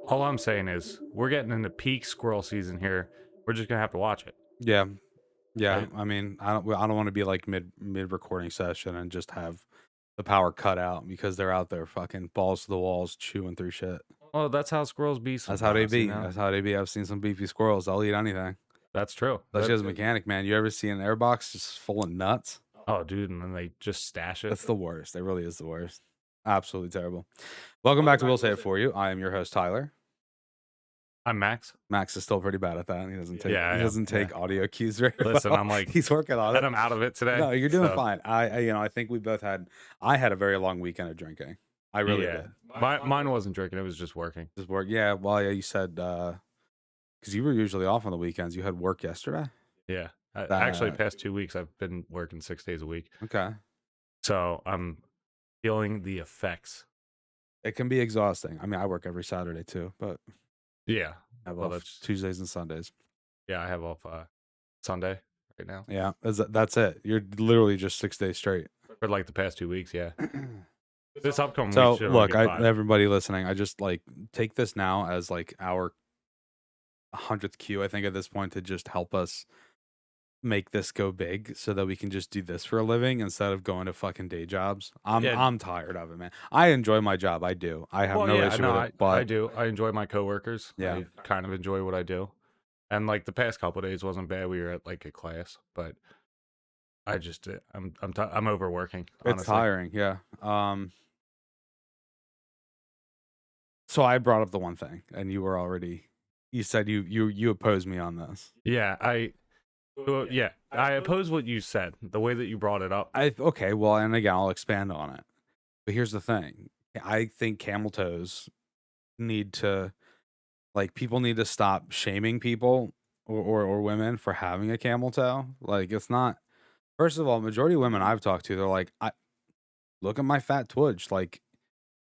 All I'm saying is we're getting into peak squirrel season here. We're just gonna have to watch it. Yeah. Yeah. Right? I mean, I don't want to be like mid recording session and just have the power cut out because they're out there fucking balls to the walls chewing through shit. Well, that's how squirrels be That's how they sometimes, be. That's how they be. I've seen some beefy squirrels. They'll eat anything. That's true. Especially as a mechanic, man. You ever see an airbox just full of nuts? Oh, dude, and then they just stash it. That's the worst. It really is the worst. Absolutely terrible. Welcome back to We'll Say It For You. I am your host, Tyler. I'm Max. Max is still pretty bad at that. He doesn't take Yeah, I he am. doesn't take audio cues very Listen, well. I'm like, he's working on and it. I'm out of it today. No, you're doing so, fine. I think we both had. I had a very long weekend of drinking. I really yeah. did. Mine wasn't drinking; it was just working. Just work. Yeah. Well, yeah. You said because you were usually off on the weekends. You had work yesterday. Yeah. Actually, past 2 weeks, I've been working 6 days a week. Okay. So I'm feeling the effects. It can be exhausting. I mean, I work every Saturday too, but Yeah. I have Well, off that's Tuesdays and Sundays. yeah. I have off Sunday right now Yeah, that's it. You're literally just 6 days straight. for like the past 2 weeks. Yeah. This upcoming So week, should look, get 5. everybody listening, I just like take this now as like our 100th cue. I think at this point to just help us make this go big, so that we can just do this for a living instead of going to fucking day jobs. I'm tired of it, man. I enjoy my job. I do. I have no issue with it. But I do. I enjoy my coworkers. Yeah. I kind of enjoy what I do. And like the past couple of days wasn't bad. We were at like a class, but I just I'm overworking. Honestly. It's tiring. Yeah. So I brought up the one thing, and you said you opposed me on this. Yeah, I oppose what you said. The way that you brought it up. Okay, well, and again, I'll expand on it. But here's the thing. I think camel toes need to, like, people need to stop shaming people or women for having a camel toe. Like, it's not, first of all, majority of women I've talked to, they're like, look at my fat twitch. Like,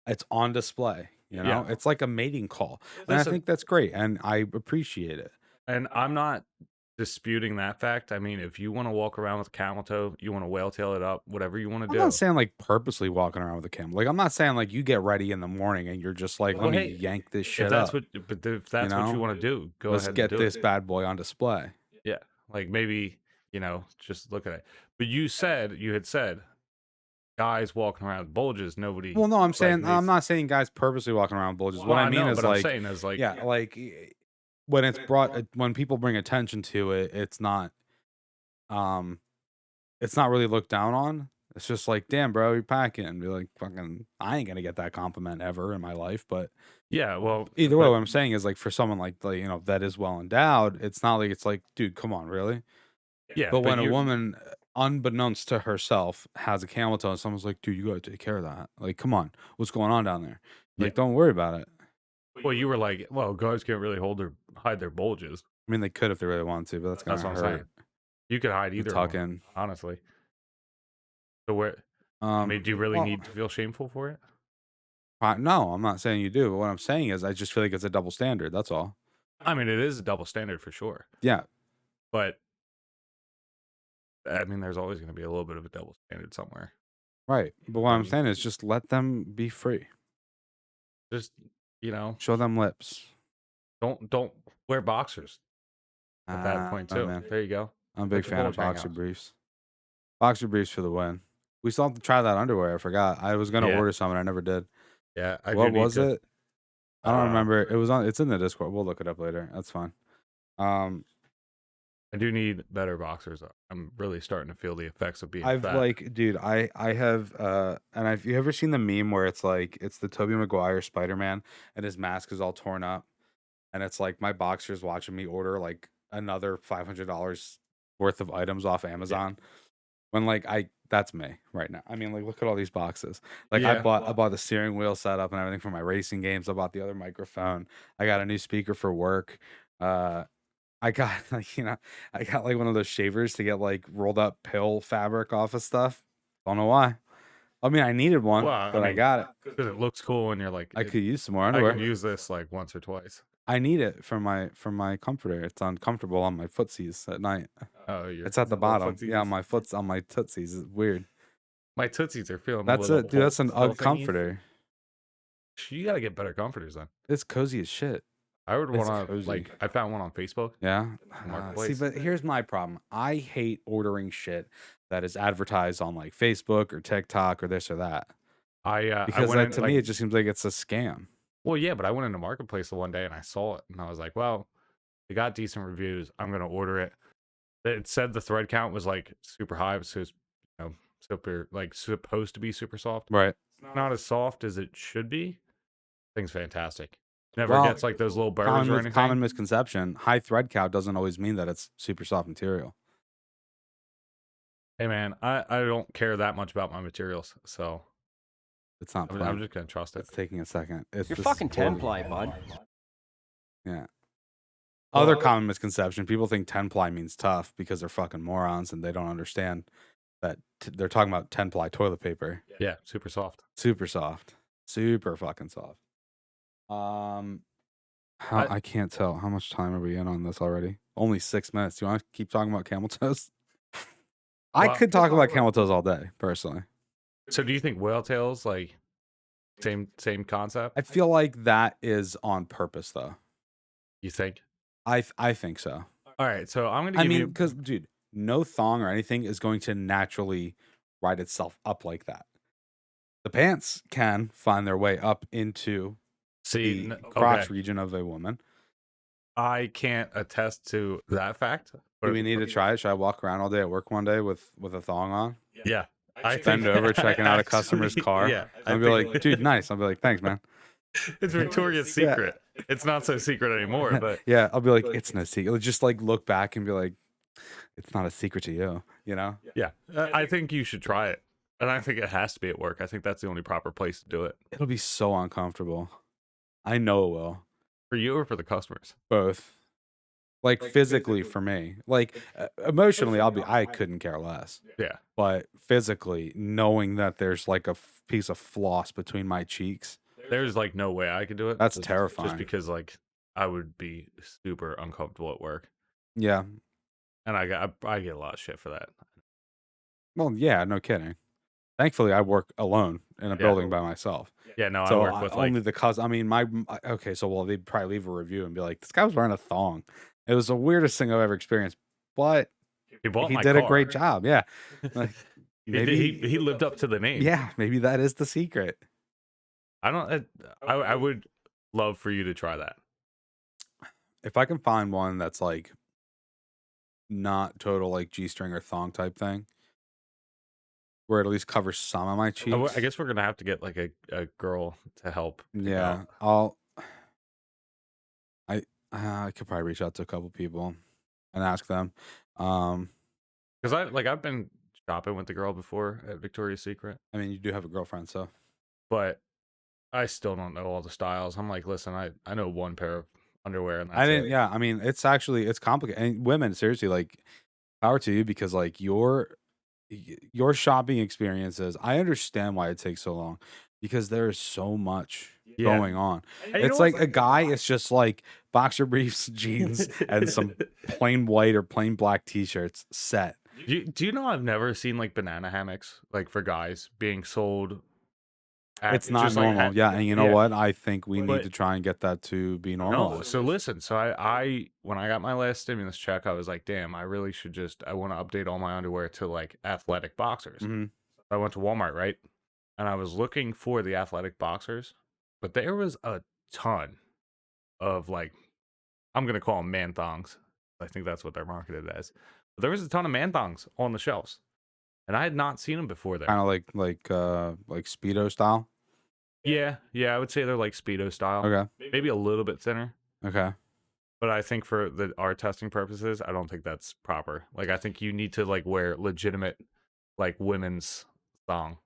it's on display. You know, Yeah. it's like a mating call. And I think that's great. And I appreciate it. And I'm not disputing that fact. I mean, if you want to walk around with a camel toe, you want to whale tail it up, whatever you want to I'm do. not saying like purposely walking around with a camel. Like, I'm not saying like you get ready in the morning and you're just like, Well, let hey, me yank this shit if that's up. what you want to do, go Let's ahead and get do this it. bad boy on display. Yeah, like maybe just look at it. But you had said guys walking around with bulges. Nobody. Well, no, I'm saying needs- I'm not saying guys purposely walking around with bulges. Well, What I mean know, is but like, I'm saying is like yeah, like when it's brought, when people bring attention to it, it's not really looked down on. It's just like, damn, bro, you're packing. And be like, fucking, I ain't gonna get that compliment ever in my life. But yeah, well, either way, what I'm saying is like for someone like that is well endowed, it's not like it's like, dude, come on, really? yeah. But when a woman, unbeknownst to herself, has a camel toe, and someone's like, dude, you gotta take care of that. Like, come on, what's going on down there? Like, don't worry about it. Well, you were like, well, guys can't really hide their bulges. I mean, they could if they really wanted to, but that's That's gonna what I'm hurt. saying. You could hide either Tuck one, in. honestly. So where? I mean, do you really need to feel shameful for it? No, I'm not saying you do. But what I'm saying is, I just feel like it's a double standard. That's all. I mean, it is a double standard for sure. Yeah, But I mean, there's always going to be a little bit of a double standard somewhere. right. But what I'm saying is, just let them be free. Just show them lips. Don't wear boxers. At that point too. Man. There you go. I'm a big fan of boxer briefs. Boxer briefs for the win. We still have to try that underwear. I forgot. I was gonna order some and I never did. Yeah. What was it? I don't remember. It's in the Discord. We'll look it up later. That's fine. I do need better boxers. I'm really starting to feel the effects of being fat. I have and have you ever seen the meme where it's like it's the Tobey Maguire Spider-Man and his mask is all torn up and it's like my boxers watching me order like another $500 worth of items off Amazon when like I That's me right now. I mean, like, look at all these boxes. Like, Yeah. I bought the steering wheel setup and everything for my racing games. I bought the other microphone. I got a new speaker for work. Uh, I got like, I got like one of those shavers to get like rolled up pill fabric off of stuff. Don't know why. I mean, I needed one, Well, I but I mean, got it. because it looks cool, and you're like, I could use some more I could underwear. use this like once or twice. I need it for my comforter. It's uncomfortable on my footsies at night. Oh, It's at the little bottom. Yeah, on footsies. my foots on my tootsies. It's weird. My tootsies are feeling a That's little it, dude. That's an pill UGG thingies. comforter. You gotta get better comforters then. It's cozy as shit. I would It's want to cozy. I found one on Facebook Yeah. See, Marketplace. but here's my problem. I hate ordering shit that is advertised on like Facebook or TikTok or this or that I because went that in to like, me it just seems like it's a scam. well, yeah, but I went into Marketplace the one day and I saw it and I was like, well, it got decent reviews. I'm gonna order it. It said the thread count was like super high, so it's, super, like, supposed to be super soft. Right. Not as soft as it should be. Thing's fantastic. Never Well, gets like those little burrs or anything. common misconception. High thread count doesn't always mean that it's super soft material. Hey man, I don't care that much about my materials, so It's not I'm plain. just gonna trust it. It's taking a second. It's You're this is fucking 10 horrible. ply, bud. Yeah. Well, Other common misconception: people think 10-ply means tough because they're fucking morons and they don't understand that they're talking about 10-ply toilet paper. Yeah, super soft. Super soft. Super fucking soft. I can't tell. How much time are we in on this already? Only 6 minutes. Do you want to keep talking about camel toes? I Well, could talk about camel toes all day, personally. So do you think whale tails like same concept? I feel like that is on purpose, though. You think? I think so. All right, so I'm gonna I give mean, you. because dude, no thong or anything is going to naturally ride itself up like that. The pants can find their way up into See, the crotch okay, region of a woman. I can't attest to that fact, Do but we need to try it? Should I walk around all day at work one day with a thong on? yeah, I Bend over, checking out a customer's car. Yeah, I'll be like, dude, nice. I'll be like, thanks, man. it's Victoria's Yeah. Secret. It's not so secret anymore, but Yeah, I'll be like, it's no secret. Just like look back and be like, it's not a secret to you, you know? yeah, I think you should try it, and I think it has to be at work. I think that's the only proper place to do it It'll be so uncomfortable. I know it will. for you or for the customers. Both. Like physically for me. Like emotionally, I couldn't care less. Yeah, But physically, knowing that there's like a piece of floss between my cheeks, there's like no way I could do it. that's just terrifying. because like I would be super uncomfortable at work, Yeah. and I get a lot of shit for that. Well, yeah, no kidding. Thankfully, I work alone in a building by myself. Yeah, no, I So work with like only the cause. I mean, okay. So well, they'd probably leave a review and be like, "This guy was wearing a thong." It was the weirdest thing I've ever experienced, but he bought he my did a car. great job. Yeah, like, He lived up to the name. yeah, maybe that is the secret. I don't. I would love for you to try that. If I can find one that's like not total like G-string or thong type thing, where it at least covers some of my cheeks. I guess we're gonna have to get like a girl to help. pick Yeah, out. I could probably reach out to a couple people and ask them. Because I've been shopping with the girl before at Victoria's Secret, I mean, you do have a girlfriend, so but I still don't know all the styles. I'm like, listen, I know one pair of underwear, and that's I didn't. it. Yeah, I mean, it's complicated. And women, seriously, like, power to you because like your shopping experiences. I understand why it takes so long because there is so much Yeah. going on. And you know It's what's like a guy. It's just like boxer briefs, jeans, and some plain white or plain black t-shirts set. Do you know I've never seen like banana hammocks like for guys being sold. It's not just, like, normal. Yeah, and you know yeah. what? I think we need But- to try and get that to be No, normalized. so listen. So I when I got my last stimulus check, I was like, damn, I really should I want to update all my underwear to like athletic boxers. Mhm. I went to Walmart, right? And I was looking for the athletic boxers, but there was a ton of like, I'm going to call them man thongs. I think that's what they're marketed as. But there was a ton of man thongs on the shelves, and I had not seen them before there. Kind of like Speedo style. Yeah, I would say they're like Speedo style. Okay. Maybe a little bit thinner. Okay. But I think for our testing purposes, I don't think that's proper. Like, I think you need to like wear legitimate like women's song.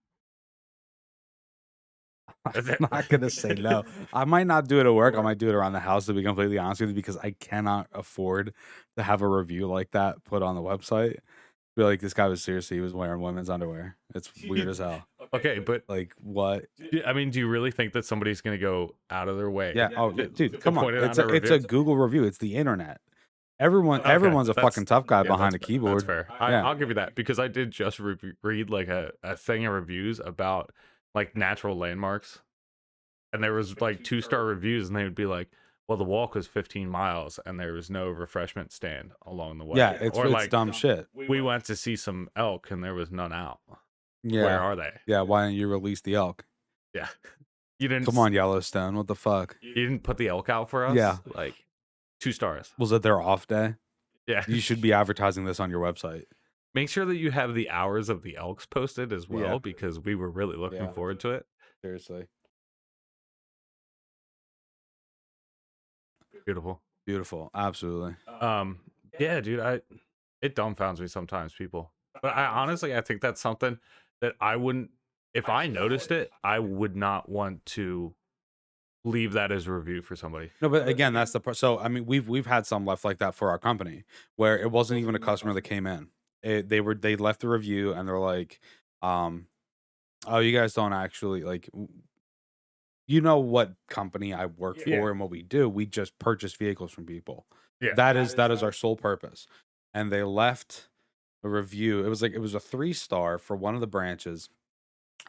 Is it? I'm not gonna say no. I might not do it at work. I might do it around the house to be completely honest with you because I cannot afford to have a review like that put on the website. Be like, this guy was seriously, he was wearing women's underwear. It's weird as hell. Okay, but Like what? I mean, do you really think that somebody's gonna go out of their way Yeah. Oh, yeah, dude, to come on. point it It's on a a review? Google review. It's the internet. Okay, Everyone's a that's fucking tough guy yeah, behind that's a fair. That's keyboard. fair. Yeah. I'll give you that because I did just read like a thing of reviews about like natural landmarks, and there was like 2-star reviews, and they would be like, "Well, the walk was 15 miles, and there was no refreshment stand along the Yeah, way," or it's like, dumb shit. "We went to see some elk, and there was none out. Where Yeah. are they?" Yeah. Why didn't you release the elk? Yeah, you didn't. Come on, Yellowstone. What the fuck? You didn't put the elk out for Yeah. us. Like 2 stars. Was it their off day? Yeah. You should be advertising this on your website. Make sure that you have the hours of the elks posted as Yeah. well because we were really looking Yeah. forward to it. Seriously. Beautiful. Beautiful. Absolutely. Yeah, dude, it dumbfounds me sometimes, people. But I honestly I think that's something that I wouldn't if I noticed it, I would not want to leave that as a review for somebody. No, but again, that's the part. So I mean, we've had some left like that for our company where it wasn't even a customer that came in. They left the review and they're like, um, oh, you guys don't actually like you know what company I work Yeah. for and what we do. We just purchase vehicles from people. Yeah. That is our sole purpose. And they left a review. It was like it was a 3-star for one of the branches,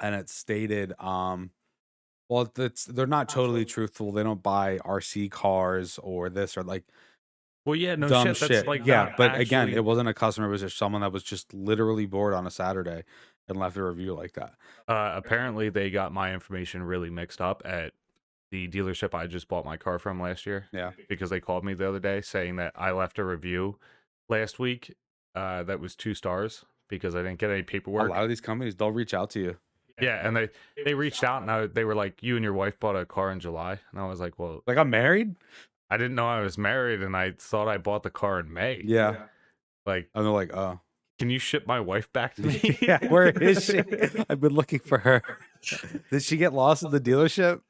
and it stated, well, it's they're not totally truthful. They don't buy RC cars or this or like Well, yeah, no dumb shit. That's shit. like Yeah, not but again, actually it wasn't a customer. It was just someone that was just literally bored on a Saturday and left a review like that. apparently they got my information really mixed up at the dealership I just bought my car from last year. Yeah. Because they called me the other day saying that I left a review last week that was 2 stars because I didn't get any A paperwork. lot of these companies, they'll reach out to you. Yeah, and they reached out and they were like, "You and your wife bought a car in July," and I was like, "Well, Like, I'm married? I didn't know I was married, and I thought I bought the car in May. Yeah. Like, And they're like, oh. can you ship my wife back to me?" Yeah, where is she? I've been looking for her. Did she get lost in the dealership?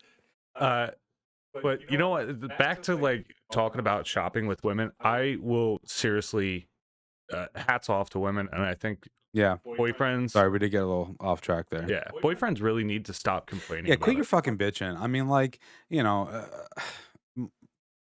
But you know what? Back to like talking about shopping with women, I will seriously hats off to women, and I think Yeah. boyfriends. Sorry, we did get a little off track there. Yeah, boyfriends really need to stop complaining. Yeah, about quit your it. fucking bitching. I mean, like, you know,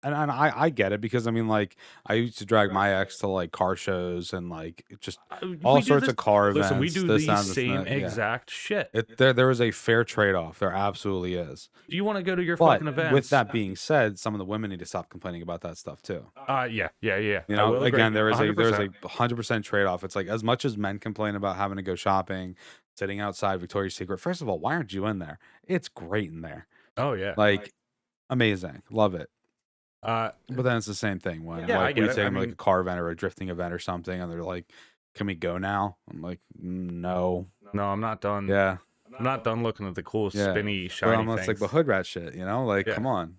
and I get it because I mean, like, I used to drag my ex to like car shows and like just all We do sorts this- of car events. Listen, we do this, the that, and this, and same that, yeah. exact shit. There is a fair trade off. There absolutely is. Do you want to go to your But fucking events? with that being said, some of the women need to stop complaining about that stuff too. Yeah. You I know, will agree. again, there is 100%. a 100% trade off. It's like as much as men complain about having to go shopping, sitting outside Victoria's Secret. First of all, why aren't you in there? It's great in there. Oh yeah. Like amazing, love it. Uh, But then it's the same thing when Yeah, I like get we it. take I them to like mean- a car event or a drifting event or something, and they're like, "Can we go now?" I'm like, "No." no, I'm not done. Yeah, I'm not done looking at the cool Yeah. spinny but shiny almost like things. the hood rat shit, you know? Like, Yeah. come on.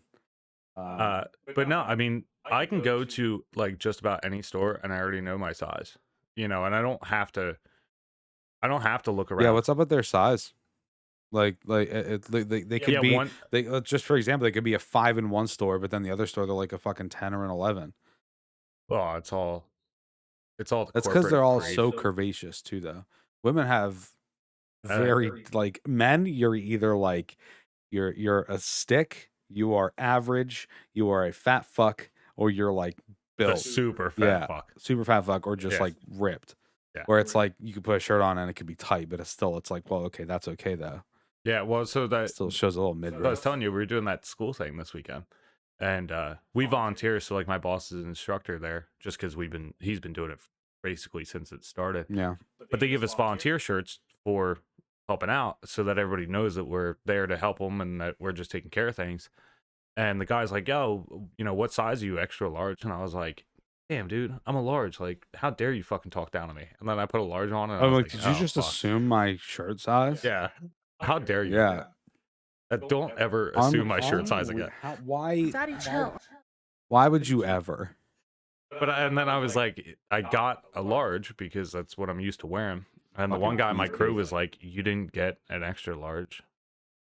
But no, I mean, I can go to like just about any store and I already know my size, you know, and I don't have to look around. Yeah, what's up with their size? Like, they could Yeah, be one. they just for example, they could be a 5 in one store, but then the other store they're like a fucking 10 or an 11. Oh, it's all the That's because corporate they're all greed. so curvaceous too, though. Women have Uh, very like men. You're either like you're a stick, you are average, you are a fat fuck, or you're like the built, super fat yeah, fuck. super fat fuck, or just Yeah. like ripped. Yeah. Where it's like you could put a shirt on and it could be tight, but it's like, well, okay, that's okay though. Yeah, well, so It that still shows a little I was midriff. telling you, we were doing that school thing this weekend, and we volunteer. So like, my boss is an instructor there, just because he's been doing it basically since it started. Yeah, But they give us volunteer shirts for helping out, so that everybody knows that we're there to help them and that we're just taking care of things. And the guy's like, "Yo, you know, what size are you? Extra large?" And I was like, "Damn, dude, I'm a large. Like, how dare you fucking talk down to me?" And then I put a large on, and I I'm was like, did you "Oh, just fuck." assume my shirt size? Yeah, how dare you? Yeah. Don't ever assume my shirt size again. Why? Daddy, chill. Why would you ever? And then I was like, I got a large because that's what I'm used to wearing. And the one Fucking guy in my crew beefcake. was like, "You didn't get an extra large.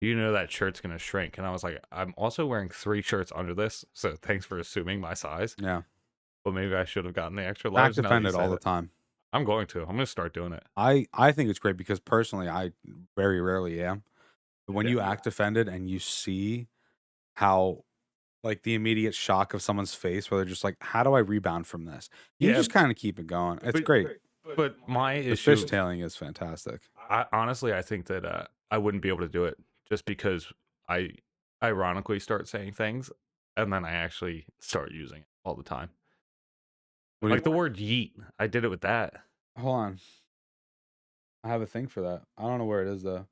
You know that shirt's gonna shrink." And I was like, "I'm also wearing 3 shirts under this, so thanks for assuming my size. Yeah. But maybe I should have gotten the extra Act large now that you offended all said the it." time. I'm going to. I'm gonna start doing it. I think it's great because personally, I very rarely am. But when Yeah. you act offended and you see how like the immediate shock of someone's face where they're just like, "How do I rebound from this?" You Yeah, just kind of keep it going. It's but great. my The issue, fishtailing is fantastic. I honestly, I think that, I wouldn't be able to do it just because I ironically start saying things, and then I actually start using it all the time. What do Like the you, word "yeet," I did it with that. hold on. I have a thing for that. I don't know where it is though.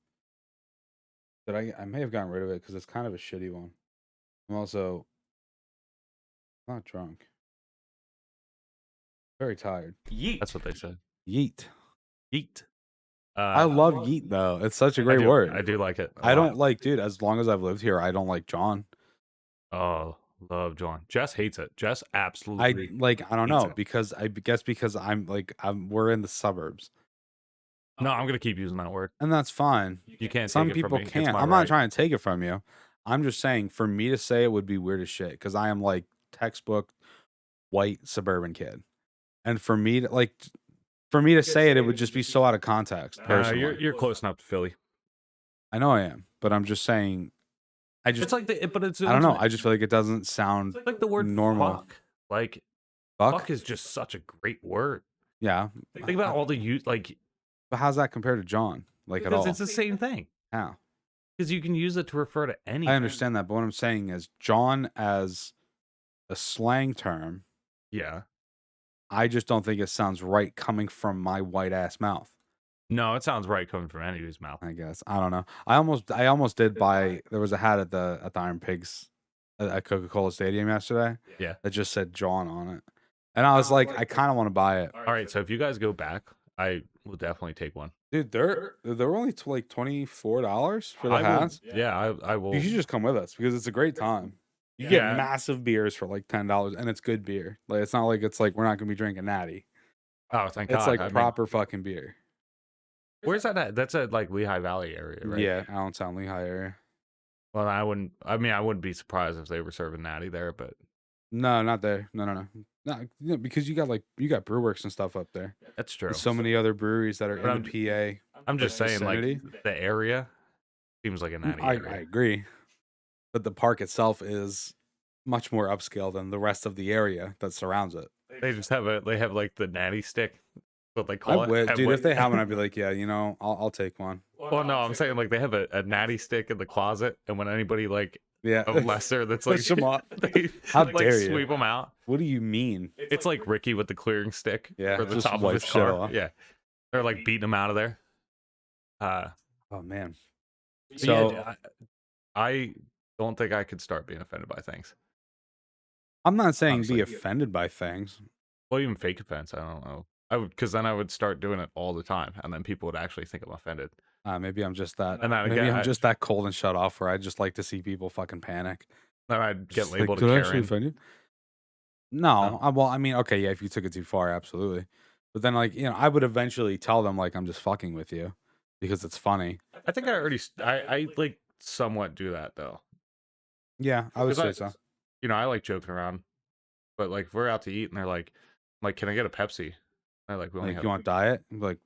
Did I may have gotten rid of it because it's kind of a shitty one. I'm also not drunk. Very tired. That's what they said. Yeet. Yeet. I Uh, love yeet though. It's such a great I word. do like it a I lot. don't like, dude, as long as I've lived here, I don't like John. Oh, love John. Jess hates it. Jess I absolutely like, I don't hates know it. because I guess because we're in the suburbs No, I'm gonna keep using that word. and that's fine. You can't take Some it from people me. It's can't. my I'm not right. trying to take it from you. I'm just saying for me to say it would be weird as shit because I am like textbook white suburban kid. And for me to say it, it would just be so out of context personally. You're close enough to Philly. I know I am, but I'm just saying It's like but it's the I don't know. ultimate. I just feel like it doesn't sound Like the word normal. fuck. Like Fuck? fuck is just such a great word. Yeah. Think about all the use like But how's that compared to John? Like at because all? it's the same thing. How? Because you can use it to refer to I anything. understand that, but what I'm saying is John as a slang term, Yeah. I just don't think it sounds right coming from my white ass mouth. No, it sounds right coming from anybody's mouth. I guess. I don't know. I almost did buy there was a hat at the Iron Pigs at Coca-Cola Stadium yesterday Yeah. that just said John on it. And I was like, I kind of want to buy it. All right. So if you guys go back, I will definitely take one. Dude, they're only like $24 for the I will. hats. Yeah, I will. You should just come with us because it's a great time. You get Yeah. massive beers for like $10 and it's good beer. Like it's not like it's like we're not gonna be drinking natty. Oh, thank It's God. like I mean, proper fucking beer. where's that at? That's at like Lehigh Valley area, right? Yeah, Allentown, Lehigh area. Well, I wouldn't. I mean, I wouldn't be surprised if they were serving natty there, but No, not there. No. No, because you got Brewworks and stuff up there. that's true. There's so many other breweries that are But in the PA. I'm just saying, like vicinity. the area seems like a natty I area. agree. But the park itself is much more upscale than the rest of the area that surrounds it. They just have they have like the natty stick, what they I call it. would, and dude. what- If they have one, I'd be like, yeah, I'll take one. well, no, I'm saying like they have a natty stick in the closet, and when anybody like Yeah. a lesser that's like Push 'em off. they How like dare you. sweep them out. What do you mean? It's like Ricky with the clearing stick Yeah, for the just top of wipe his shit car. off. Yeah, they're like beating him out of there. Oh man. But So yeah, I don't think I could start being offended by things. I'm not saying honestly. be offended by things. Well, even fake offense, I don't know. I would, because then I would start doing it all the time, and then people would actually think I'm offended. Maybe I'm just that. And then Maybe again, I'm just that cold and shut off where I just like to see people fucking panic. then I'd get Just like, labeled did a I actually Karen. offend you? No. No. Well, I mean, okay, yeah, if you took it too far, absolutely. But then, like, I would eventually tell them, like, I'm just fucking with you because it's funny. I think I already, I like somewhat do that though. Yeah, I would 'Cause say so. You know, I like joking around, but like if we're out to eat and they're like, can I get a Pepsi? I like we only Like, have you want diet? I'm like,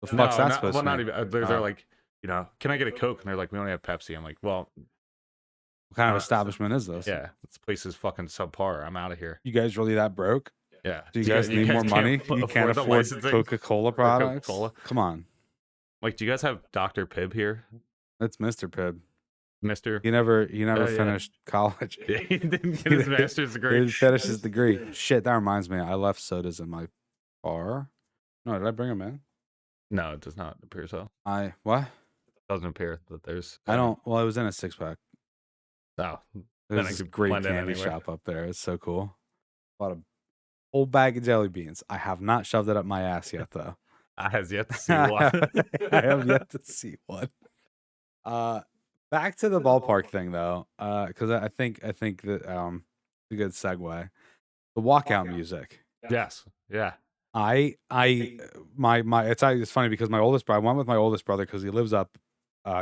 the no, fuck's that not, supposed well, to not mean? even. They're Oh. like, you know, can I get a Coke? And they're like, we only have Pepsi. I'm like, well, What kind of uh, establishment is this? yeah, this place is fucking subpar. I'm out of here. You guys really that broke? Yeah. Do you guys need more can't money? You can't the afford licensing Coca-Cola for products? Coca-Cola? Come on. Like, do you guys have Dr. Pibb here, That's Mr. Pibb. Mister? He never Yeah. finished college. Yeah, he didn't get his master's He degree. didn't finish his degree. Shit, that reminds me. I left sodas in my car. No, did I bring them in? No, it does not appear so. What? It doesn't appear that there's. I don't. Well, it was in a 6-pack. No, There's then I this could great blend in candy anywhere. shop up there. It's so cool. A lot of whole bag of jelly beans. I have not shoved it up my ass yet, though. I has yet to see one. I have yet to see one. Back to the ballpark thing though, because I think that it's a good segue. The walkout music. Yes. Yeah. It's funny because my oldest brother, I went with my oldest brother because he lives up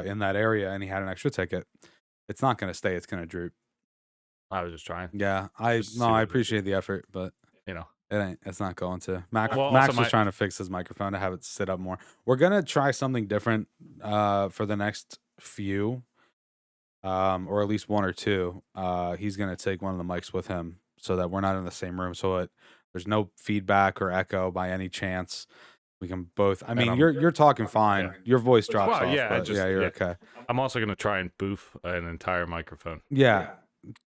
in that area and he had an extra ticket. It's not going to stay. It's going to droop. I was just trying, Yeah, just to no, see I what it, appreciate the effort, but you know. it's not going to. Well, also Max was my trying to fix his microphone to have it sit up more. We're gonna try something different for the next few, or at least one or two. He's gonna take one of the mics with him so that we're not in the same room, so there's no feedback or echo by any chance. We can both. I and mean, you're talking yeah. fine. Your voice drops Well, off, yeah, I but just yeah, you're yeah. okay. I'm also gonna try and boof an entire microphone. Yeah,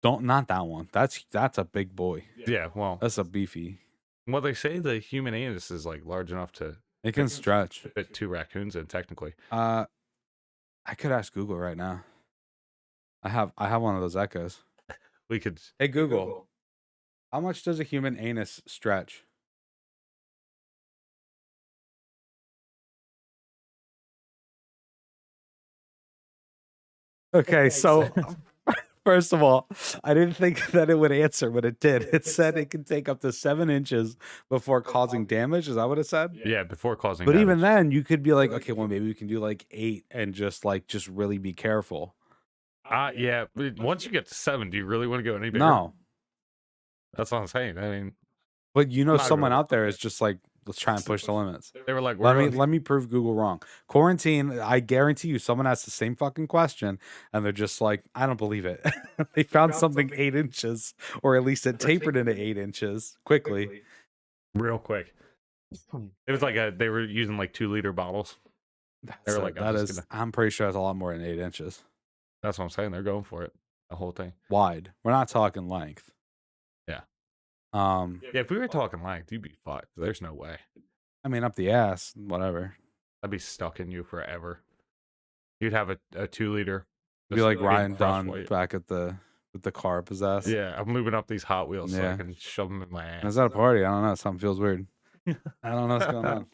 don't not that one. That's a big boy. Yeah, well, That's a beefy. they say the human anus is like large enough to It can stretch. fit two raccoons in, technically. Uh, I could ask Google right now. I have one of those echoes. We could. Hey Google, how much does a human anus stretch? Okay, so first of all, I didn't think that it would answer, but it did. It said it can take up to 7 inches before causing damage. Is that what it said? Yeah, before causing But even damage. then, you could be like, okay, well, maybe we can do like 8 and just really be careful. Yeah. Once you get to 7, do you really want to go any bigger? No, That's what I'm saying. I mean, but I'm not someone really. out there is just like, let's try and push the limits. They were like, we're going. Let me prove Google wrong. Quarantine, I guarantee you someone asked the same fucking question and they're just like, I don't believe it. They found something 8 inches, or at least it tapered into 8 inches quickly. Real quick. It was like they were using like 2-liter bottles. They were like, I'm pretty sure that's a lot more than 8 inches. that's what I'm saying. They're going for it. The whole thing. Wide. We're not talking length. Yeah. Um, Yeah, if we were talking length, you'd be fucked. There's no way. I mean up the ass, whatever. I'd be stuck in you forever. You'd have a 2-liter. Be like being Ryan crushed Dunn while you- back at the with the car up his ass. Yeah, I'm lubing up these Hot Wheels so I Yeah. can shove them in my I ass. was at a party. I don't know. Something feels weird. I don't know what's going on.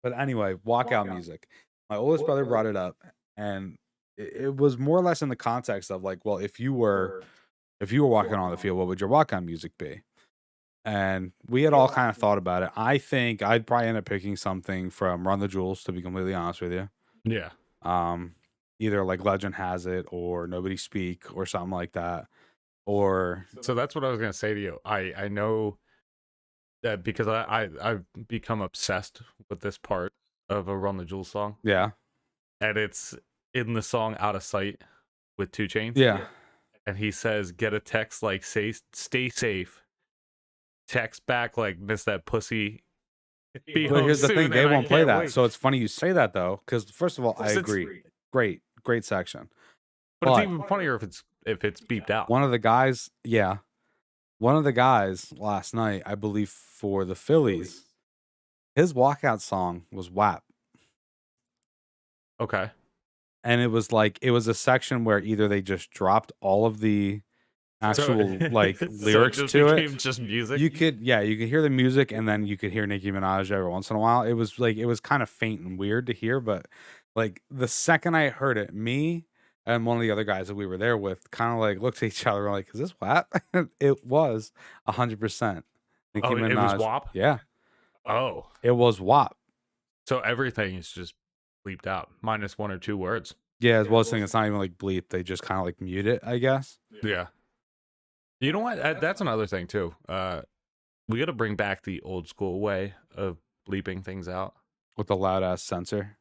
But anyway, walkout music. My oldest brother brought it up, and it was more or less in the context of like, well, if you were walking on the field, what would your walkout music be? And we had all kind of thought about it. I think I'd probably end up picking something from Run the Jewels, to be completely honest with you. Yeah. Either like Legend Has It or Nobody Speak or something like that. Or So that's what I was gonna say to you. I know that because I've become obsessed with this part of a Run the Jewels song, yeah, and it's in the song "Out of Sight" with 2 Chainz. yeah. And he says, "Get a text like say stay safe." Text back like miss that pussy. Be But home here's the soon, thing, they and I won't play can't that. wait. So it's funny you say that though, because first of all, I Since- agree. Great section. But it's But- even funnier if it's beeped out. One of the guys last night, I believe for the Phillies, his walkout song was WAP. Okay. And it was a section where either they just dropped all of the actual like so lyrics just to became it. just music. You could hear the music and then you could hear Nicki Minaj every once in a while. It was kind of faint and weird to hear, but like the second I heard it, me and one of the other guys that we were there with kind of like looked at each other like, is this WAP? It was 100%. Nicki Oh, it was Minaj. WAP? Yeah. Oh, It was WAP. so everything is just bleeped out, minus 1 or 2 words. Yeah, as well as saying it's not even like bleep. They just kind of like mute it, I guess. Yeah. You know what? That's another thing too. We got to bring back the old school way of bleeping things out. With the loud ass censor.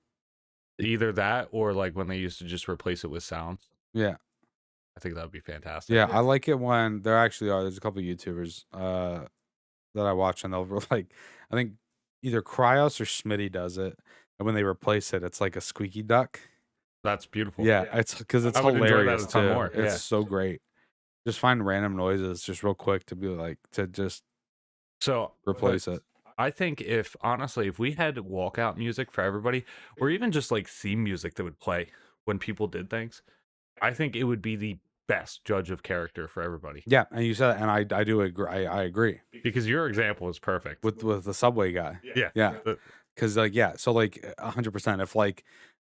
Either that or like when they used to just replace it with sounds. Yeah. I think that would be fantastic. Yeah, I like it when there actually are. There's a couple of YouTubers that I watch, and they'll like, I think either Cryos or Smitty does it, and when they replace it, it's like a squeaky duck. That's beautiful. Yeah, it's because it's I would enjoy that hilarious a ton too. more, It's yeah. so great. Just find random noises, just real quick to be like to just So replace it. I think if we had walkout music for everybody, or even just like theme music that would play when people did things, I think it would be the best judge of character for everybody. Yeah, and you said, and I do agree. I agree Because your example is perfect. with the subway guy. Yeah. Yeah. Because like so like 100%. If like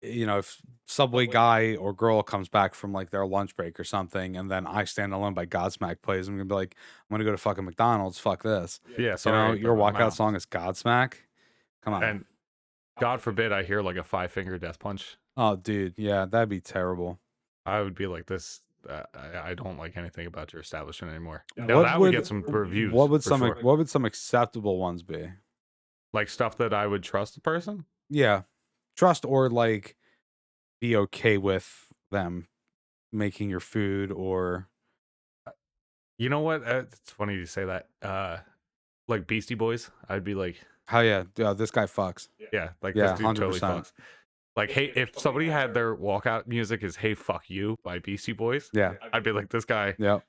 if Subway guy or girl comes back from like their lunch break or something, and then I Stand Alone by Godsmack plays, I'm gonna be like, I'm gonna go to fucking McDonald's. Fuck this. Yeah, sorry I Your put my walkout mouth. song is Godsmack. Come on. And God forbid I hear like a five finger death punch. Oh, dude, yeah, that'd be terrible. I would be like this. I don't like anything about your establishment anymore. Now What that would would get some reviews for sure. what would some acceptable ones be? Like stuff that I would trust the person. Yeah, trust or like be okay with them making your food or You know what? It's funny you say that. Like Beastie Boys, I'd be like, how yeah, this guy fucks. yeah, like this Yeah, dude hundred totally percent. fucks. Like, hey, if somebody had their walkout music is "Hey Fuck You" by Beastie Boys, Yeah, I'd be like, this guy. yep.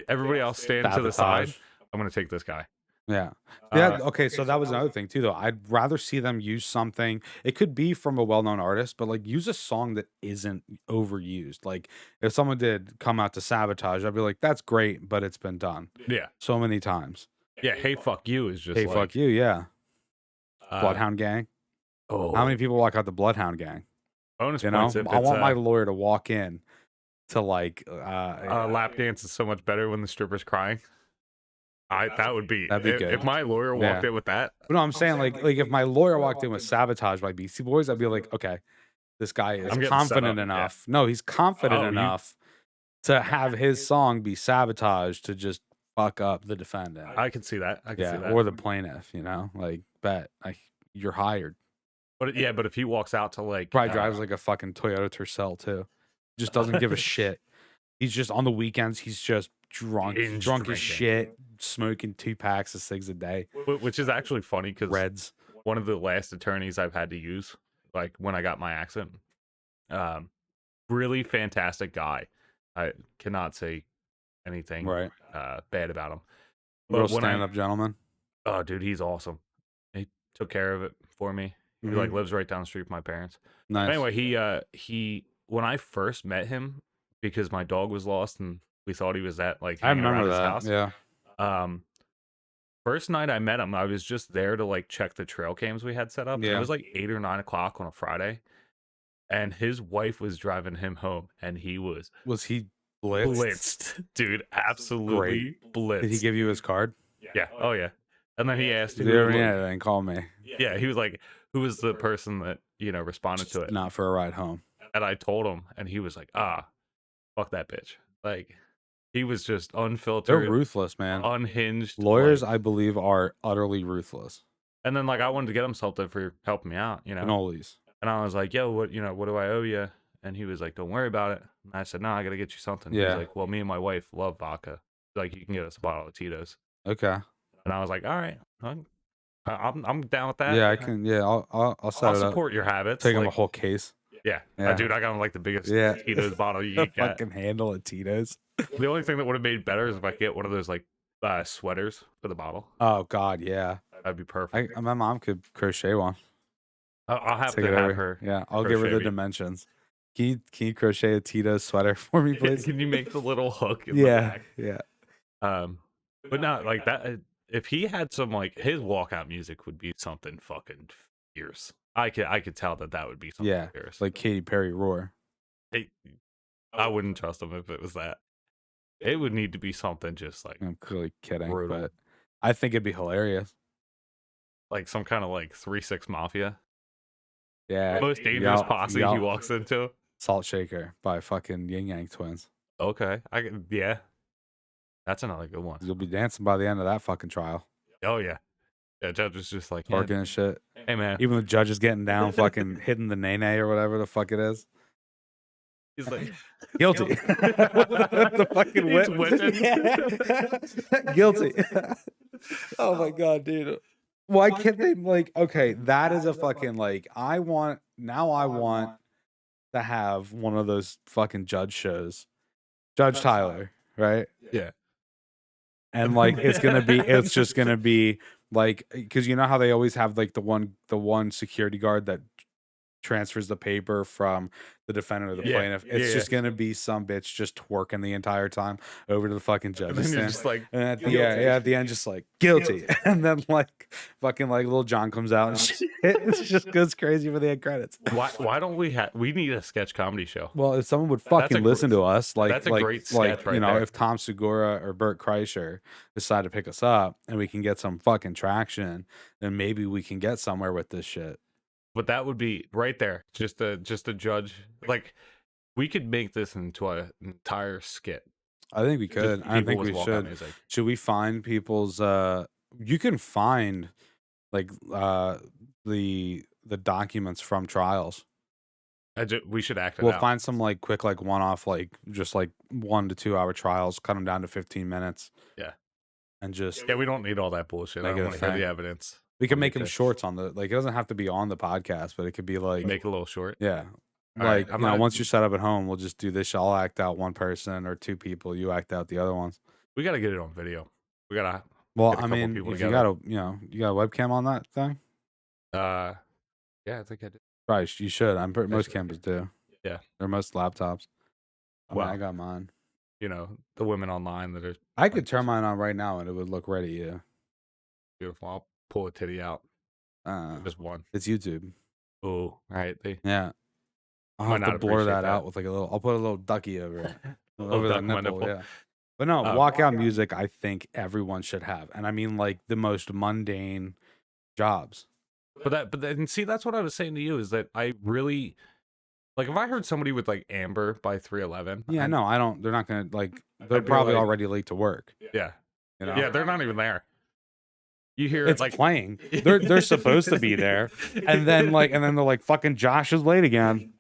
Everybody else stand to the side. Sabotage. I'm gonna take this guy. Yeah. Yeah, Uh, okay, so that was another thing too though. I'd rather see them use something. It could be from a well-known artist, but like use a song that isn't overused. Like if someone did come out to Sabotage, I'd be like, that's great, but it's been done yeah, so many times. yeah. "Hey Fuck You" is just Hey, fuck like, you, yeah. uh, Bloodhound Gang. How oh, many people walk out the Bloodhound Gang? bonus You know? points if I it's want my lawyer to walk in to like lap dance is so much better when the stripper's crying. That would be that'd be if good. my lawyer walked Yeah. in with that. But no, I'm saying like if my lawyer walked in with Sabotage by Beastie Boys, I'd be like, okay, this guy is I'm getting set confident up. Yeah. enough. No, he's confident Oh, you enough to have his song be sabotaged to just fuck up the defendant. I can see that. I can see Yeah, that. or the plaintiff, like bet you're hired. But yeah, but if he walks out to like Probably drives like a fucking Toyota Tercel too. Just doesn't give a shit. He's just on the weekends, he's just drunk Binge as drinking. shit, smoking 2 packs of cigs a day. Which is actually funny because Reds. one of the last attorneys I've had to use, like when I got my accent, um, really fantastic guy. I cannot say anything Right. bad about him. Real But when I, stand-up gentleman. oh dude, he's awesome. He took care of it for me. He like Mhm. lives right down the street from my parents. Nice. Anyway, he when I first met him, because my dog was lost and we thought he was at like I hanging around remember his that. house. Yeah. Um, first night I met him, I was just there to like check the trail cams we had set up. And it Yeah. was like 8 or 9 o'clock on a Friday, and his wife was driving him home, and he was Was he blitzed? blitzed, dude, absolutely blitzed. Did he give you his card? Yeah, oh yeah. And then he asked If who, you ever need like, anything, call me. yeah, he was like, who was the person that responded to it? Not for a ride home. And I told him, and he was like, fuck that bitch. Like, he was just They're unfiltered, ruthless, man. unhinged. Lawyers, like- I believe, are utterly ruthless. and then like I wanted to get him something for helping me out, Cannolis. And I was like, yo, what do I owe you? And he was like, don't worry about it. And I said, no, I got to get you something. Yeah. He's like, well, me and my wife love vodka. Like, you can get us a bottle of Tito's. Okay. And I was like, all right, I'm down with that. Yeah, I can. Yeah, I'll set I'll it up. support your habits. Take him a like, whole case. yeah. Yeah. Dude, I got him like the biggest Yeah. Tito's bottle you A can get. fucking handle of Tito's. The only thing that would have made better is if I get one of those like sweaters for the bottle. Oh God, yeah. That'd be perfect. My mom could crochet one. I'll have Take to it have over. her. Yeah, I'll give her crochet the me. dimensions. Can you crochet a Tito's sweater for me, please? Can you make the little hook in the Yeah, back? yeah. But not like that. If he had some like his walkout music would be something fucking fierce. I could tell that would be something Yeah, fierce. like Katy Perry roar. I wouldn't trust him if it was that. It would need to be something just like I'm clearly kidding, brutal. but I think it'd be hilarious. like some kind of like 3-6 mafia. Yeah, Most dangerous yup, posse yup. he walks into. Salt Shaker by fucking Yin Yang Twins. Okay, yeah. That's another good one. You'll be dancing by the end of that fucking trial, Oh yeah, yeah. Judge is just like, yeah, barking and shit. hey man, Even the judge is getting down, fucking hitting the nay or whatever the fuck it is. he's like Guilty. With the fucking He's whip. whipping. Guilty. Oh my god, dude. Why can't they like? Okay, that is a fucking like. I want to have one of those fucking judge shows, Judge Tyler, right? Yeah. And like it's just gonna be like, because you know how they always have like the one security guard that transfers the paper from the defendant to the Yeah, plaintiff, yeah, it's yeah. just gonna be some bitch just twerking the entire time over to the fucking And judges then you're stand. just like, And at the guilty. yeah, at the end, just like guilty. And then like fucking like little John comes out and shit. It just goes crazy for the end credits. Why don't we have? We need a sketch comedy show. Well, if someone would That's a fucking listen to us, that's a great sketch you right know, there. if Tom Segura or Bert Kreischer decide to pick us up and we can get some fucking traction, then maybe we can get somewhere with this shit. But that would be right there. Just a judge. Like we could make this into an entire skit. I think we Just could. I people think with we walkout should. music. Should we find people's you can find like the documents from trials. We should act it We'll out. find some like quick like one-off like just like 1 to 2 hour trials, cut them down to 15 minutes Yeah. and just Yeah, we don't need all that bullshit. I make don't it a want to hear the thing. evidence. We can I make need them to shorts on the like it doesn't have to be on the podcast, but it could be like make it a little short. yeah. All right, Like, I'm you know, not. once you're set up at home, we'll just do this. I'll act out one person or two people, you act out the other ones. We got to get it on video. We gotta Well, get a I couple mean, people if you together. got a, you know, you got a webcam on that thing, Yeah, I think I did. right? You should. I'm pretty, most Actually, campers do. yeah. Or most laptops. I mean, I Well, got mine. the women online that are I could turn mine on right now and it would look right at you. beautiful. I'll pull a titty out. Uh, Just one. it's YouTube. Oh, right. They Yeah, I'll might have to not blur appreciate that that. out with like a little. I'll put a little ducky over it, Oh, over the duck my nipple. nipple. Yeah, but no, Um, walkout music. I think everyone should have, and I mean like the most mundane jobs. but then see, that's what I was saying to you is that I really like if I heard somebody with like Amber by 311. Yeah, no, I don't. They're not gonna like. They're I'd be probably like- already late to work. Yeah, You know, yeah, they're not even there. You hear it's like playing. They're supposed to be there, and then they're like, "Fucking Josh is late again."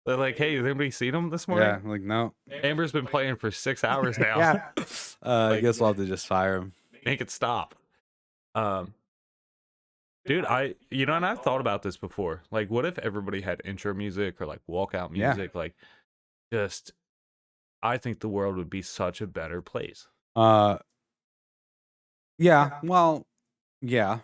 they're like, hey, has anybody seen him this morning? Yeah, like no. Amber's been playing for 6 hours now. Yeah, I Like- guess we'll have to just fire him. Make it stop. Dude, and I've thought about this before. Like, what if everybody had intro music or like walkout Yeah. music? Like, just, I think the world would be such a better place. Yeah. Well, yeah.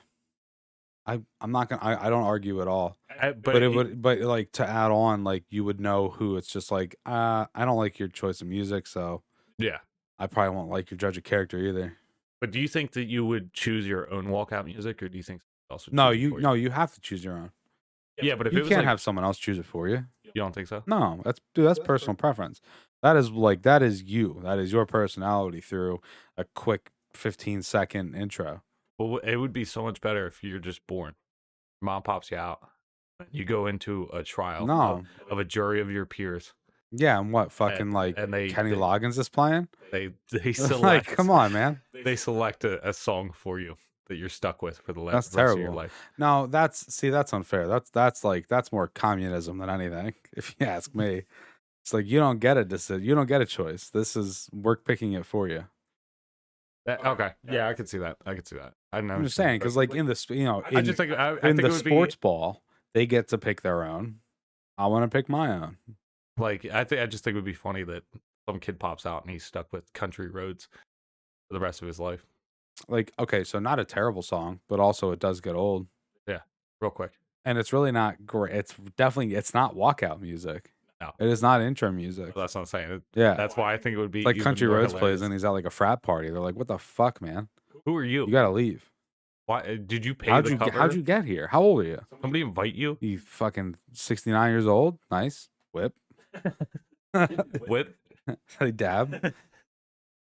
I'm not gonna. I don't argue at all. But it would. But like to add on, like you would know who. It's just like, I don't like your choice of music, so Yeah. I probably won't like your judge of character either. But do you think that you would choose your own walkout music, or do you think someone else would No, choose it for you have to choose your own. Yeah, but if You it was can't like, have someone else choose it for you. you don't think so? No, that's personal preference. That is you. That is your personality through a quick 15-second intro. Well, it would be so much better if you're just born. Mom pops you out. You go into a trial No. of a jury of your peers. Yeah, and what fucking and they- Kenny they- Loggins is playing? They Like, select. come on, man. They select a song for you that you're stuck with for the That's rest of your terrible. life. No, that's unfair. That's more communism than anything, if you ask me. It's like you don't get a decision. You don't get a choice. This is we're picking it for you. Okay, yeah, I could see that. I could see that. I know. I'm just saying because like in the I just think I in think the it would sports ball, they get to pick their own. I want to pick my own. be like I just think it would be funny that some kid pops out and he's stuck with country roads for the rest of his life. Like, okay, so not a terrible song, but also it does get old. Real quick. And it's really not great. It's not walkout music. No. It is not intro music. That's what I'm saying. Yeah. That's why I think it would be It's like even Country more Roads plays hilarious. and he's at like a frat party. They're like, what the fuck, man? Who are you? You gotta leave. Why did you pay How'd the you cover? how'd you get here? How old are you? Somebody invite you? You fucking 69 years old? Nice. Whip. What? Hey, dab.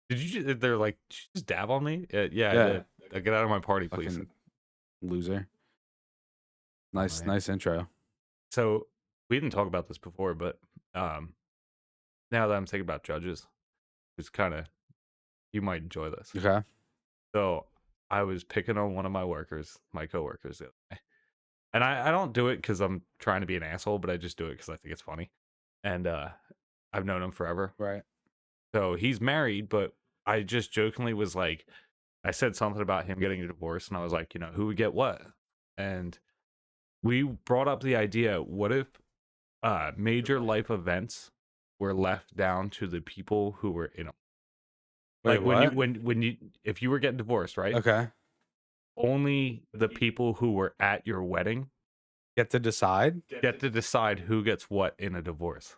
Did you? They're like, "Did you just dab on me? Yeah, I Yeah. did. Get out of my party, please. Fucking loser. Nice, man. nice intro. So we didn't talk about this before, but now that I'm thinking about judges, it's kind of you might enjoy this. Okay. So I was picking on one of my coworkers the other day, and I don't do it because I'm trying to be an asshole, but I just do it because I think it's funny, and I've known him forever. Right. So he's married, but I just jokingly was like, I said something about him getting a divorce, and I was like, who would get what? And we brought up the idea, what if major life events were left down to the people who were in them? Wait, Like what? when you if you were getting divorced, right? Okay. Only the people who were at your wedding Get to decide? Get to decide who gets what in a divorce.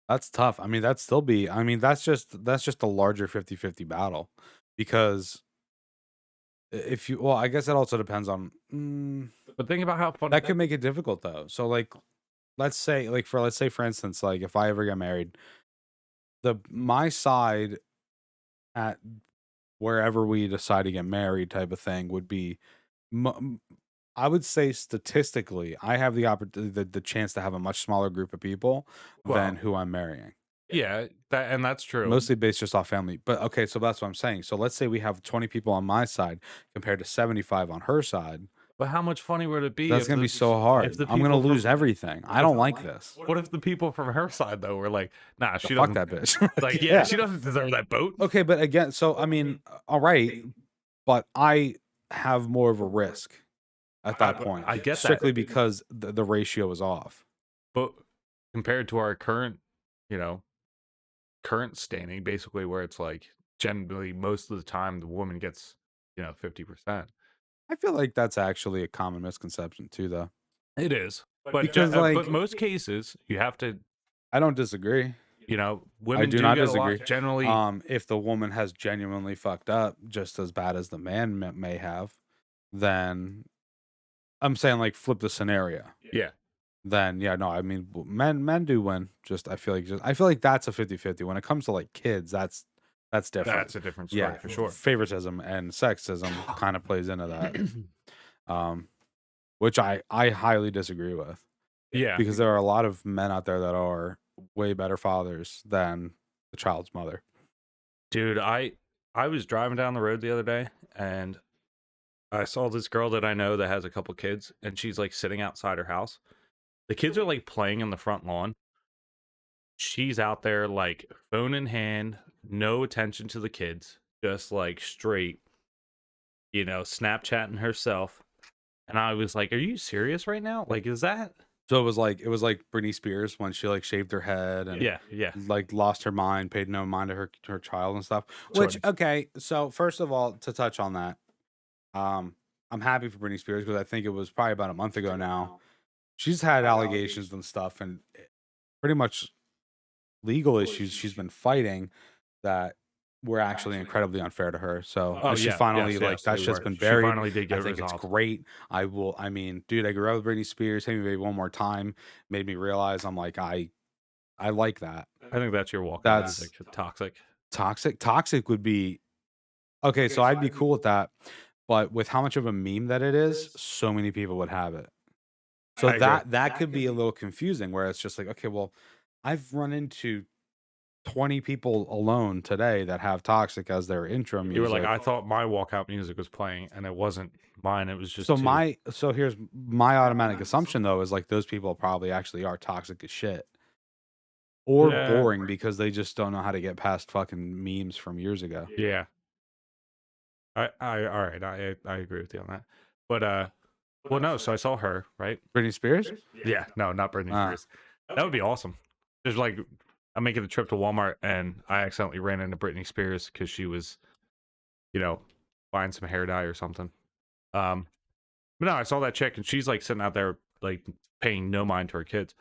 That's tough. I mean, that's still be I mean, that's just a larger 50-50 battle because if you well, I guess it also depends on But think about how funny that could make it difficult though. So like let's say for instance, like if I ever get married, the my side at wherever we decide to get married type of thing would be I would say statistically, I have the opportunity the chance to have a much smaller group of people than well, who I'm marrying. yeah, that's true. Mostly based just off family. But okay, so that's what I'm saying. So let's say we have 20 people on my side compared to 75 on her side. But how much funny would it be That's if gonna be so hard. I'm gonna people lose from everything. I what if don't like this. what if the people from her side though were like, nah, The she fuck doesn't that bitch. like, yeah, Yeah. she doesn't deserve that boat. Okay, but again, so I mean, all right, but I have more of a risk at that point, I get that, strictly because the ratio is off. but compared to our current, you know, current standing, basically where it's like generally most of the time the woman gets, 50%. I feel like that's actually a common misconception too, though, It is. But because but like most cases you have to, I don't disagree. I women do do not get a disagree. lot generally. If the woman has genuinely fucked up just as bad as the man may have, then I'm saying like flip the scenario. Yeah, Then yeah, no, I mean men do win. I feel like that's a 50-50. When it comes to like kids, that's different. that's a different Yeah, story for sure. favoritism and sexism kind of plays into that. Um, which I highly disagree with Yeah, because there are a lot of men out there that are way better fathers than the child's mother. dude, I was driving down the road the other day and I saw this girl that I know that has a couple kids and she's like sitting outside her house. The kids are like playing in the front lawn. She's out there like phone in hand, no attention to the kids, just like straight, Snapchatting herself. And I was like, "Are you serious right now? Like, is that?" So it was like Britney Spears when she like shaved her head and Yeah, yeah. like lost her mind, paid no mind to her child and stuff. Sort Which of. okay, so first of all, to touch on that, I'm happy for Britney Spears because I think it was probably about a month ago now. She's had allegations and stuff, and pretty much legal issues she's been fighting that were actually incredibly unfair to her. So Oh she yeah, finally yes, like yes, that they shit's were. been She buried. finally did I get it think it's resolved. great. I mean, dude, I grew up with Britney Spears. Hit me baby one more time made me realize I'm like I like that. I think that's your walkout That's music. Toxic. toxic. Toxic would be okay. So I'd be cool with that, but with how much of a meme that it is, so many people would have it. So I agree. that could be a little confusing. Where it's just like, okay, well, I've run into 20 people alone today that have toxic as their intro You were like, music. I thought my walkout music was playing, and it wasn't mine. It was just So two. here's my automatic assumption though is like those people probably actually are toxic as shit or Yeah, boring because they just don't know how to get past fucking memes from years ago. yeah. All right. I agree with you on that. But well, no. So I saw her, right? Britney Spears? Yeah, no, not Britney Uh, Spears. That would be awesome. Just like I'm making a trip to Walmart and I accidentally ran into Britney Spears because she was, you know, buying some hair dye or something. Um, but no, I saw that chick and she's like sitting out there like paying no mind to her kids.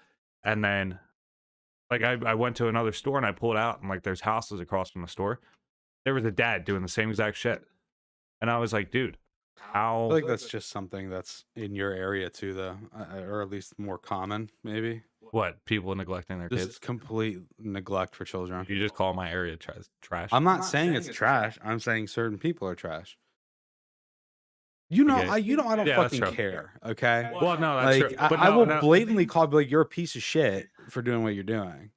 And then like I went to another store and I pulled out and like there's houses across from the store. There was a dad doing the same exact shit. And I was like, dude, I feel how like that's just something that's in your area too, though, or at least more common, maybe. what people neglecting their kids? Just complete neglect for children. You just call my area trash. I'm not saying it's trash. I'm saying certain people are trash. You know, Okay. I don't Yeah, that's fucking true. care. Okay, Well, no, that's like true. But I no, will no. blatantly call, be like, you're a piece of shit for doing what you're doing.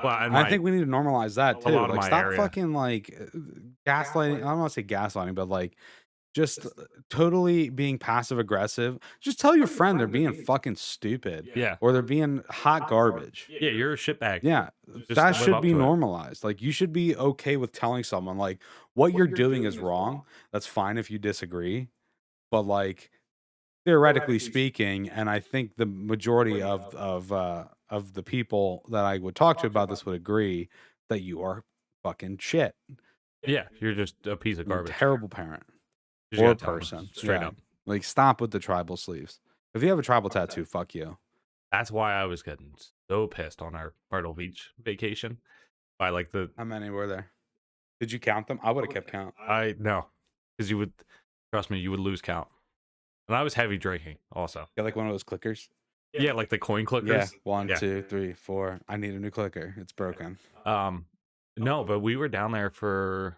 Well, and I think we need to normalize that a too. lot of Like, my stop area. fucking like gaslighting. I don't want to say gaslighting, but like just totally being passive aggressive. Just tell your friend they're being fucking stupid Yeah. or they're being hot garbage. Yeah, you're a shitbag. Yeah, Just that live should up be to it. normalized. Like, you should be okay with telling someone like what you're doing is wrong. That's fine if you disagree, but like theoretically speaking, and I think the majority of the people that I would talk to about this would agree that you are fucking shit. Yeah, you're just a piece of You're a garbage. terrible parent You just or gotta tell 'em person. straight Yeah. up. Like, stop with the tribal sleeves. If you have a tribal tattoo, fuck you. That's why I was getting so pissed on our Myrtle Beach vacation by like the How many were there? Did you count them? I would have kept count. I no, because you would trust me, you would lose count. And I was heavy drinking also. Get like one of those clickers. Yeah, like the coin Yeah, clickers. one, Yeah. 2, 3, 4. I need a new clicker. It's broken. Um, no, but we were down there for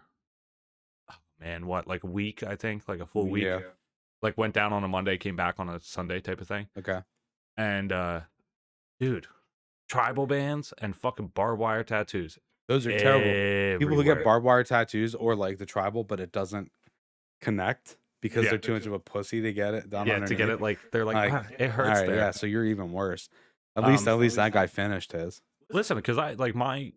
man, what like a week? I think like a full week. Yeah. Like went down on a Monday, came back on a Sunday type of thing. Okay. And dude, tribal bands and fucking barbed wire tattoos Those are terrible. People who get everywhere. barbed wire tattoos or like the tribal, but it doesn't connect because Yeah. they're too much of a pussy to get it done Yeah, to get underneath. it like they're like, Like, "Ah, it all hurts right, there." yeah. So you're even worse. Um, At least that guy finished his. listen, because I like my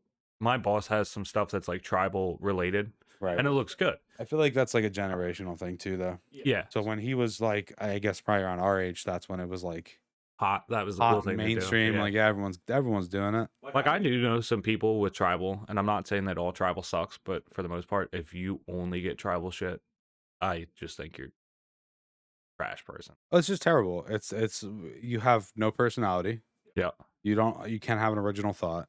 boss has some stuff that's like tribal related, Right. and it looks good. I feel like that's like a generational thing too, though. Yeah, So when he was like, I guess probably around our age, that's when it was like hot. That was the cool hot thing and to do. mainstream. Yeah. Like yeah, everyone's doing it. Like I do know some people with tribal, and I'm not saying that all tribal sucks, but for the most part, if you only get tribal shit, I just think you're a trash person. Oh, it's just terrible. It's you have no personality. Yeah. You can't have an original thought.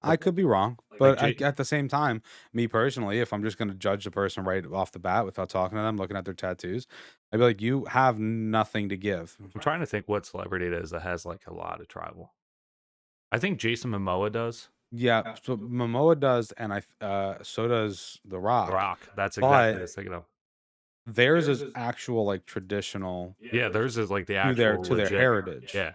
I Like could be wrong, like but Jay, at the same time, me personally, if I'm just going to judge the person right off the bat without talking to them, looking at their tattoos, I'd be like, you have nothing to give. I'm trying to think what celebrity it is that has like a lot of tribal. I think Jason Momoa does. Yeah, so Momoa does, and so does The The Rock, Rock. That's exactly what I but was thinking of. theirs is actual like traditional Yeah, theirs is like the to actual their legit. heritage. Yeah.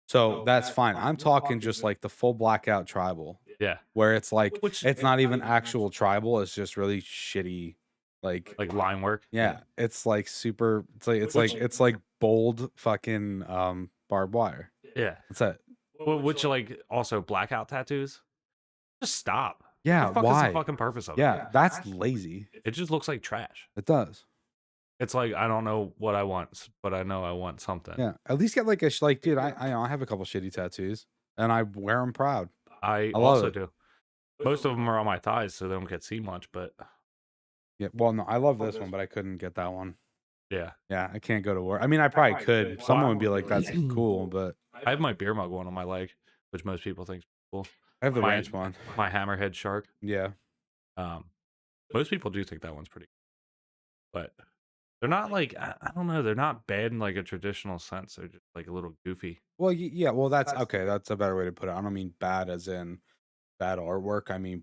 So that's fine. I'm talking just like the full blackout tribal, Yeah. where it's like Which it's not even actual tribal. It's just really shitty, like like line work. yeah, it's like super. It's like bold fucking barbed wire. Yeah. That's it. Which like also blackout tattoos. Just stop. Yeah, What the fuck is the why? fucking purpose of it? Yeah, that's lazy. It just looks like trash. It does. It's like I don't know what I want, but I know I want something. Yeah, at least get like like, dude. I have a couple shitty tattoos, and I wear them proud. I I love also it. do. Most of them are on my thighs, so they don't get seen much. But Yeah, well, no, I love this one, but I couldn't get that one. yeah, Yeah, I can't go to work. I mean, I probably could. Someone would be like, "That's cool," but I have my beer mug one on my leg, which most people think is cool. I have the My ranch one. my hammerhead shark. Yeah. Um, most people do think that one's pretty, but they're not like I don't know. They're not bad in like a traditional sense. They're just like a little goofy. Well, yeah. Well, that's okay. That's a better way to put it. I don't mean bad as in bad artwork. I mean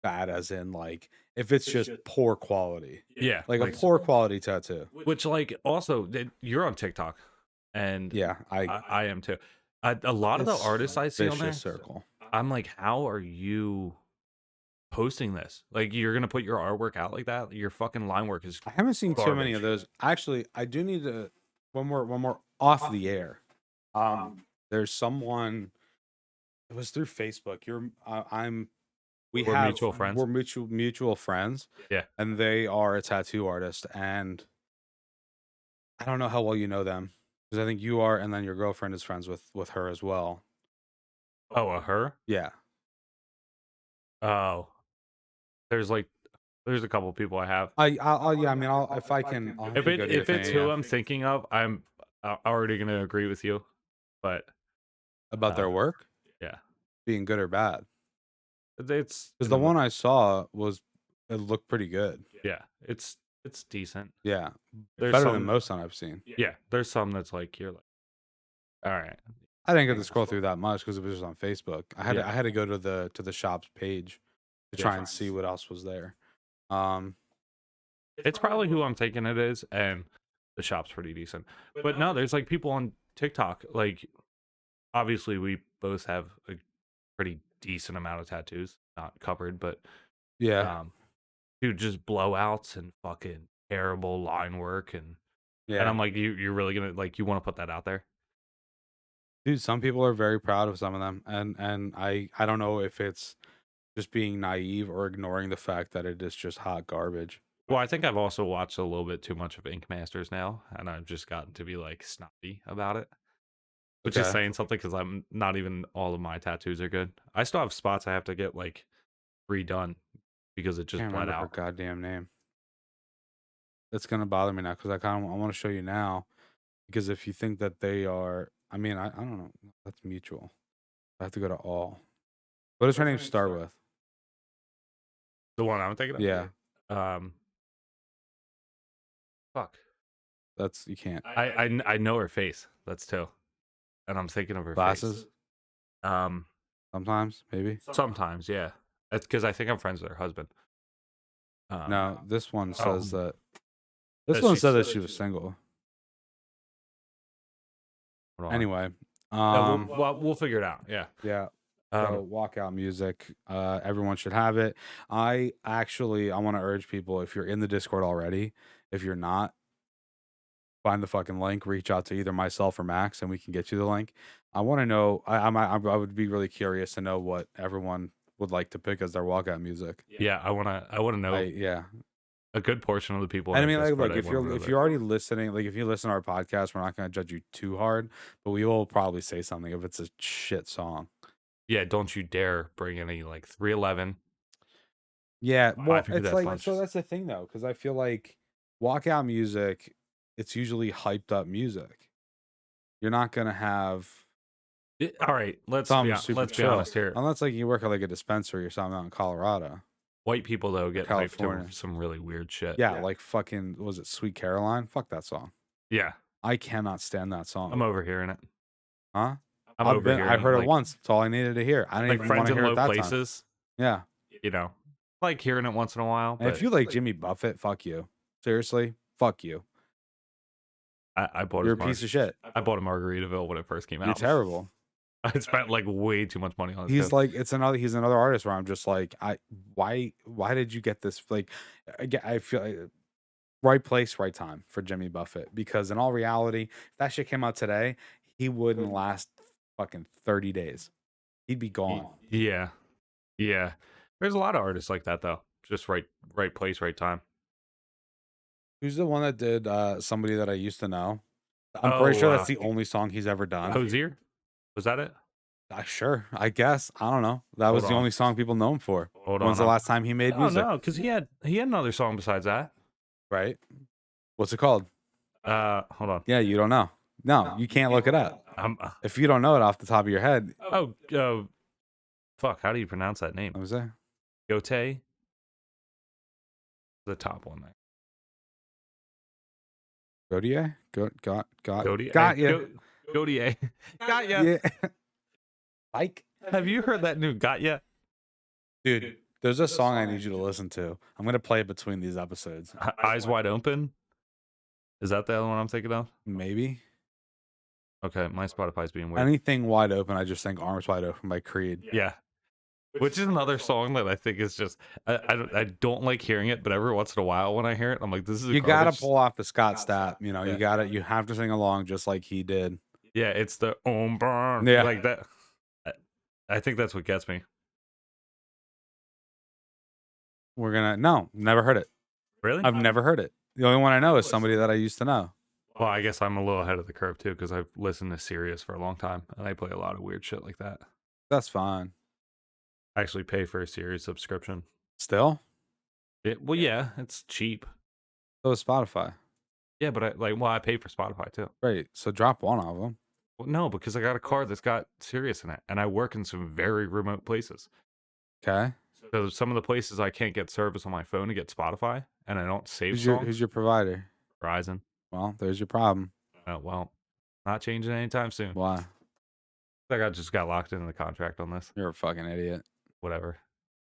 bad as in like if it's just poor quality, Yeah, like a like poor quality tattoo. which like also you're on TikTok, and Yeah, I am too. A lot of the it's artists I see on there, vicious circle. I'm like, how are you posting this? Like, you're gonna put your artwork out like that? Your fucking line work is I haven't seen too many of garbage. those. Actually, I do need to when we're off the air. There's someone. It was through Facebook. I'm we We're have mutual friends. we're mutual friends, Yeah. and they are a tattoo artist, and I don't know how well you know them because I think you are, and then your girlfriend is friends with her as well. Oh, a her? Yeah, Oh, there's like there's a couple people I have. I'll yeah. I mean, I'll if I can, I'll have If to go to your if it's thing. who Yeah, I'm thinking of, I'm already gonna agree with you. But about uh, their work yeah, being good or bad. it's Because the one I saw was it looked pretty good. yeah, it's decent. Yeah, There's better than some most I've seen. yeah, there's some that's like you're like, all right, I didn't get to scroll through that much because it was just on Facebook. yeah, I had to go to the shop's page to yeah. try and see what else was there. Um, It's probably who I'm thinking it is, and the shop's pretty decent. But no, there's like people on TikTok. Like, obviously, we both have a pretty decent amount of tattoos, not covered, but yeah, dude, just blowouts and fucking terrible line work, and yeah, I'm like, you're really gonna like you want to put that out there? dude. Some people are very proud of some of them, and I don't know if it's just being naive or ignoring the fact that it is just hot garbage. Well, I think I've also watched a little bit too much of Ink Masters now, and I've just gotten to be like snobby about it. Which is Okay, saying something because I'm not even all of my tattoos are good. I still have spots I have to get like redone because it just can't bled remember her out. goddamn name. It's gonna bother me now because I want to show you now Because if you think that they are, I mean, I don't know. That's mutual. I have to go to all. What does her name start with? The one I'm thinking Yeah, of. Fuck. that's you can't. I know her face. That's two, and I'm thinking of her face. Glasses Um, sometimes, maybe. sometimes, yeah. That's because I think I'm friends with her husband. No, this one Oh, says that. This that one said she's that she was single. hold on. Anyway, Yeah, we'll figure it out. Yeah. yeah. So Um, walkout music, everyone should have it. I want to urge people, if you're in the Discord already, if you're not, find the fucking link, reach out to either myself or Max, and we can get you the link. I want to know. I would be really curious to know what everyone would like to pick as their walkout music. yeah, I wanna know Yeah. a good portion of the people in And I our mean, like, Discord. look, I wanna know if that. you're already listening, like, if you listen to our podcast, we're not going to judge you too hard, but we will probably say something if it's a shit song. Yeah, don't you dare bring any like 311. Yeah, High well, Finger it's Death like, Punch. so that's the thing though, because I feel like walkout music, it's usually hyped up music. You're not gonna have All right, some super let's be chill, honest here. unless like you work at like a dispensary or something out in Colorado White people though or get hyped to California. some really weird shit. Yeah, like fucking, was it Sweet Caroline? Fuck that song. Yeah, I cannot stand that I'm song. overhearing it. Huh? I'm I overhearing heard it like once. That's all I needed to hear. I didn't even want friends to in hear it low that time. places. Yeah. You know, like hearing it once in a while. And But if you like Jimmy Buffett, fuck you. Seriously, fuck you. I bought You're his a piece of shit. I bought a Margaritaville when it first came You're out. terrible. I spent like way too much money on it. He's like, he's another artist where I'm just like, why did you get this? Like, I feel like right place, right time for Jimmy Buffett, because in all reality, if that shit came out today, he wouldn't last fucking 30 days. He'd be gone. Yeah, yeah. There's a lot of artists like that though. Just right place, right time. Who's the one that did somebody that I used to know? I'm pretty Oh, sure that's the only song he's ever done. Hosier, was that it? Sure, I guess. I don't know. That Hold was the on, only song people know him for. hold When's on. the last time he made Oh music? no, because he had another song besides that. Right? What's it called? Hold on. Yeah, you don't know. No, you can't look it up. If you don't know it off the top of your head, fuck. How do you pronounce that name? what was that? Gote, the top one there. Godier? Gote, Got you. Gote, got ya. Yeah. Like, Have you heard that new got ya? dude, there's a song I need you to listen to. I'm gonna play it between these episodes. Eyes Wide Open. Is that the other one I'm thinking of? Maybe. Okay, my Spotify's being weird. Anything wide open, I just think Arms Wide Open by Creed. Yeah. Which is another song that I think is just I don't like hearing it, but every once in a while when I hear it, I'm like, this is You gotta garbage. pull off the Scott Stapp, you know, Yeah. you have to sing along just like he did. Yeah, it's the burn. Yeah. Like that. I think that's what gets me. No, never heard it. Really? I've never heard it. The only one I know is somebody that I used to know. Well, I guess I'm a little ahead of the curve too, because I've listened to Sirius for a long time and I play a lot of weird shit like that. That's fine. I actually pay for a Sirius subscription. Still? Well, yeah, it's cheap. So is Spotify. Yeah, but I pay for Spotify too. Great. So drop one of them. Well, no, because I got a car that's got Sirius in it, and I work in some very remote places. Okay. So some of the places I can't get service on my phone to get Spotify, and I don't save Who's your provider? Verizon. Well, there's your problem. Well, not changing anytime soon. Why? I just got locked into the contract on this. You're a fucking idiot. Whatever.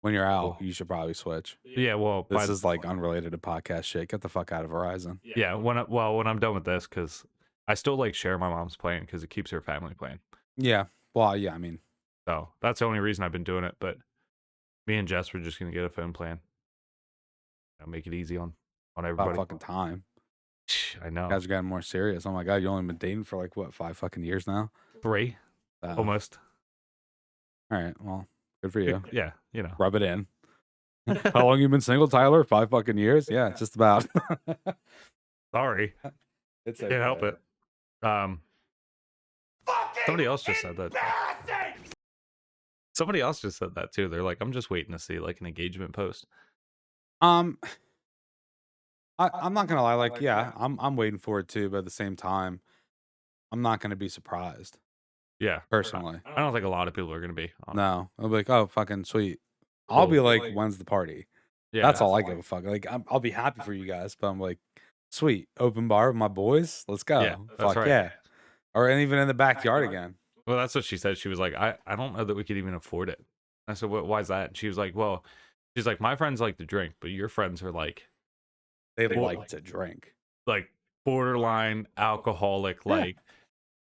When you're out, Cool. you should probably switch. Yeah, well, This is like unrelated to podcast shit. Get the fuck out of Verizon. yeah. When I'm done with this, because I still like share my mom's plan because it keeps her family playing. Yeah. Well, yeah, I mean, So that's the only reason I've been doing it. But me and Jess were just gonna get a phone plan. Make it easy on about everybody. fucking time. I know. You guys are getting more serious. Oh my god, you only been dating for like what, 5 fucking years now? 3, almost. All right. Well, good for you. Yeah, you know. Rub it in. How long you been single, Tyler? 5 fucking years? Yeah, just about. Sorry, It's can't help it. Somebody else just said that. Somebody else just said that too. They're like, I'm just waiting to see like an engagement post. I'm not gonna lie. Like, yeah, I'm waiting for it too. But at the same time, I'm not gonna be surprised, Yeah. personally. I don't think a lot of people are gonna be, No. I'll be like, "Oh, fucking sweet." I'll cool. be like, "When's the party?" Yeah. That's all I give a fuck. Like, I'll be happy for you guys, but I'm like, "Sweet, open bar with my boys? Let's Yeah, go." that's Fuck right. yeah. Or and even in the backyard again. Well, that's what she said. She was like, I don't know that we could even afford it. I said, "What? Why is that?" And she was like, "Well, she's like, my friends like to drink, but your friends are They Well, like to drink. like borderline alcoholic. Yeah. Like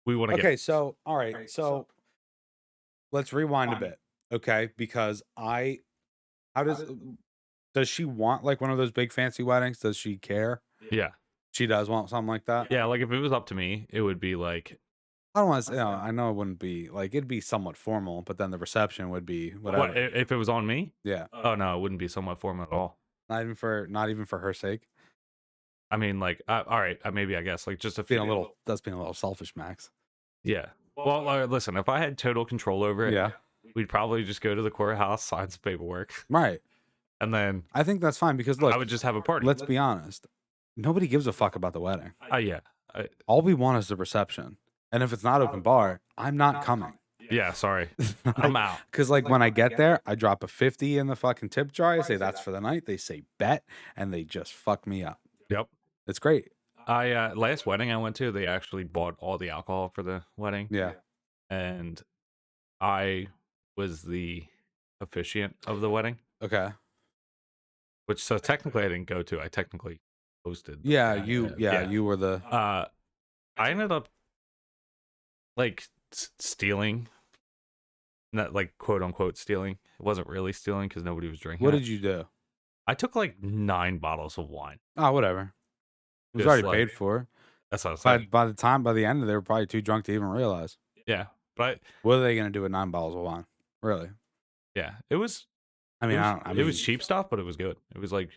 we want to get Okay, so alright, so let's rewind a bit, okay? Because I how does she want, like, one of those big fancy weddings? Does she care? yeah, She does want something like that? yeah. Like if it was up to me, it would be like, I don't wanna say I know it wouldn't be like, it'd be somewhat formal, but then the reception would be what whatever. if it was on me? Yeah. Oh no, it wouldn't be somewhat formal at all. Not even for her sake. I mean, like, all right, maybe I guess like just a Being a few. little That's being a little selfish, Max. Yeah. Well, listen, if I had total control over it, Yeah. we'd probably just go to the courthouse, sign some paperwork, Right. and then I think that's fine because I look, would just have a party. let's be honest. Nobody gives a fuck about the wedding. Yeah. All we want is the reception. And if it's not open bar, I'm not coming. Yeah, sorry. I'm Like, out. cause like when I get there, I drop a 50 in the fucking tip jar. I say that's for the night. They say bet, and they just fuck me up. Yep. It's great. I last wedding I went to, they actually bought all the alcohol for the wedding, Yeah. and I was the officiant of the wedding, Okay. which so technically I didn't go to. I technically hosted. Yeah, Yeah. you were the I ended up like stealing, not like quote unquote stealing. It wasn't really stealing because nobody was drinking what it. did you do? I took like 9 bottles of wine. Oh, whatever. It was Just already like paid for. that's what I was By saying. by the end, they were probably too drunk to even realize. Yeah, but What are they gonna do with 9 bottles of wine? Really? yeah, it was I mean, I don't. I it was mean, cheap stuff, but it was good. It was like,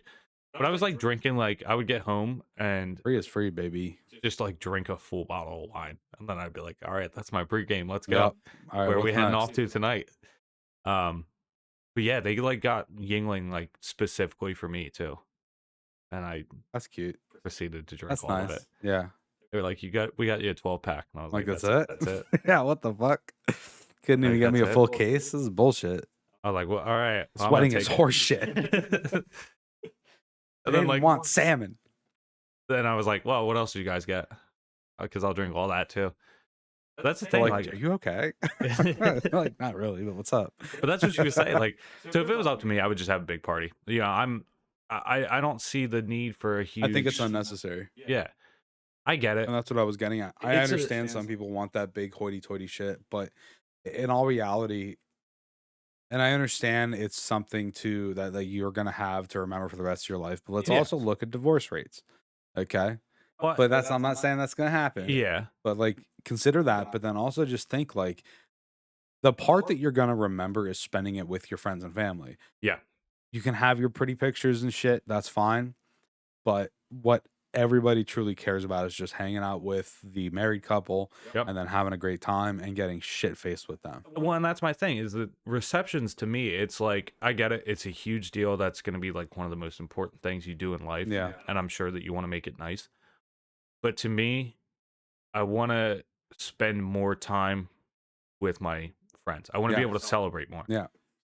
but I was like drinking like I would get home and free is free, baby. just like drink a full bottle of wine, and then I'd be like, all right, that's my pregame. Let's go. Yep. All right. Where are we What's heading next? off to tonight? Um, but yeah, they like got Yingling like specifically for me too, and I That's cute. proceeded to drink That's all of it. nice. Yeah. They were like, we got you a 12 pack, and I was Like like, that's it. that's it. Yeah. What the fuck? Couldn't even Like, get me a that's it. full case. This is bullshit. I was like, well, all right, This well, I'm gonna wedding is take horse shit. it. I And then didn't want salmon. then I was like, well, what else do you guys get? Because I'll drink all that too. That's the They're thing, like, like, are you okay? Like, not really, but what's up? but that's what she was saying. Like, so if it was up to me, I would just have a big party. You know, I don't see the need for a huge. I think it's unnecessary. Yeah, I get it. And that's what I was getting at. I It's a- understand some people want that big hoity-toity shit, but in all reality, and I understand it's something to that you're gonna have to remember for the rest of your life. But let's Yeah. also look at divorce rates, okay? But, But that's I'm not saying that's gonna happen. yeah, But like consider that. But then also just think like the part that you're gonna remember is spending it with your friends and family. yeah, You can have your pretty pictures and shit. That's fine. But what everybody truly cares about is just hanging out with the married couple Yep. and then having a great time and getting shit faced with them. Well, and that's my thing is that receptions to me, it's like I get it. It's a huge deal. That's going to be like one of the most important things you do in life. Yeah. And I'm sure that you want to make it nice. But to me, I want to spend more time with my friends. I want to be Yeah. able to celebrate more. Yeah.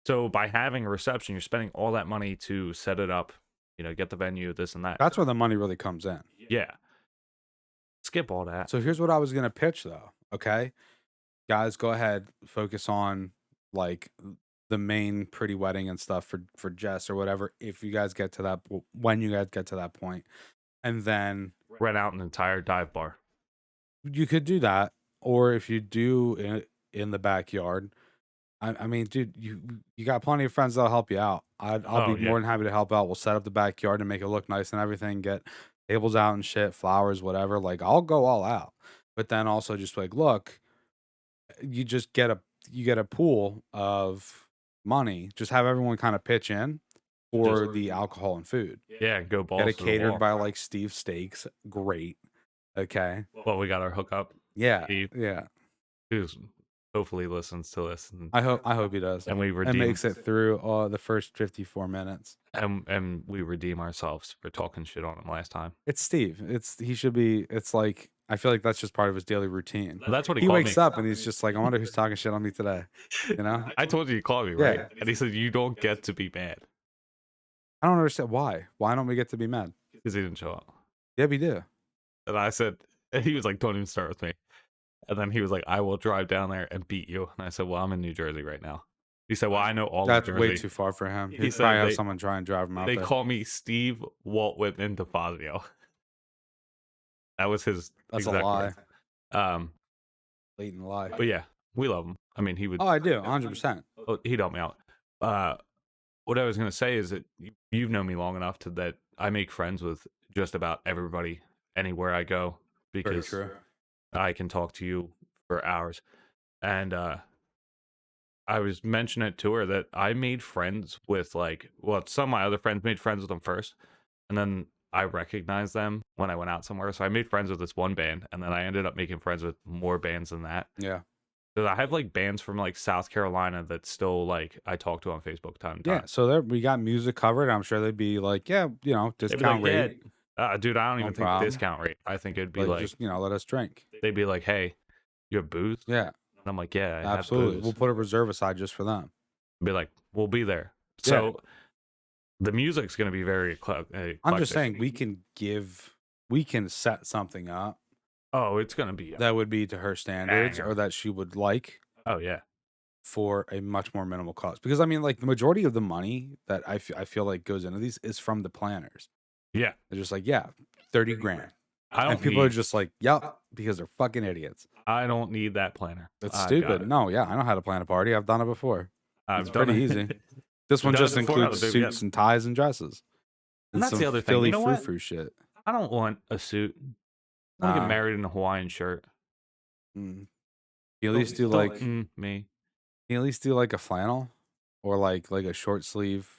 So by having a reception, you're spending all that money to set it up, you know, get the venue, this and that. That's where the money really comes in. Yeah. Skip all that. So here's what I was gonna pitch though. Okay. Guys, go ahead, focus on like the main pretty wedding and stuff for Jess or whatever. If you guys get to that when you guys get to that point. And then Rent out an entire dive bar. you could do that. Or if you do in the backyard, I mean, dude, you got plenty of friends that'll help you out. I'll Oh, be yeah. more than happy to help out. We'll set up the backyard and make it look nice and everything. Get tables out and shit, flowers, whatever. Like I'll go all out. But then also just like, look, you just get a pool of money. Just have everyone kind of pitch in for the alcohol and food. Yeah, go balls Get it to the catered wall. by like Steve Steaks. Great. Okay. Well, we got our hookup. Yeah. Steve, Yeah. who's hopefully listens to this, I hope he does. and we And redeem makes it through the first 54 minutes. and we redeem ourselves for talking shit on him last time. It's Steve. He should be. It's like I feel like that's just part of his daily routine. That's what he He called me. wakes up and he's just like, I wonder who's talking shit on me today. You know? I told you he called me, right? Yeah. And he said, "You don't get to be mad," I don't understand why. Why don't we get to be mad? because he didn't show up. Yeah, we do. And I said, and he was like, "Don't even start with me." And then he was like, "I will drive down there and beat you." And I said, "Well, I'm in New Jersey right now." He said, "Well, I know all of That's way Jersey." too far for him. He He'd said probably have someone try and drive him out they there. call me Steve Walt Whitman DeFazio. That was his That's a exact lie. words. Um, Blatant lie. but yeah, we love him. I mean, he would. Oh, I do, 100%. He'd help me out. What I was gonna say is that you've known me long enough to that I make friends with just about everybody anywhere I go Very because true. I can talk to you for hours. And I was mentioning it to her that I made friends with some of my other friends made friends with them first, and then I recognized them when I went out somewhere. So I made friends with this one band, and then I ended up making friends with more bands than that. Yeah. So I have like bands from like South Carolina that still like I talk to on Facebook time to Yeah. time. So there we got music covered. I'm sure they'd be like, yeah, They'd be discount like, rate. dude, I don't No even think problem. discount rate. I think it'd be Like, like just, let us drink. they'd be like, hey, you have booze? Yeah, And I'm like, yeah, I have absolutely. booze. We'll put a reserve aside just for them. Be like, we'll be there. Yeah. So the music's going to be very eclectic. I'm just saying we can set something up Oh, it's going to be. that would be to her standards Banger. or that she would like Oh, yeah. for a much more minimal cost. Because I mean, like the majority of the money that I feel like goes into these is from the planners. Yeah. They're just like, yeah, 30 grand. I don't And people are need, just like, yep, because they're fucking idiots. I don't need that planner. It's I've got stupid. it. No, yeah, I know how to plan a party. I've done it before. I've It's done pretty it. easy. This one done it just before, includes baby, yeah. suits and ties and dresses. And that's some the other thing. Philly You know what? frou-frou shit. I don't want a suit. I want to Nah. get married in a Hawaiian shirt. Mm. You at least do like me. you at least do like a flannel or like a short sleeve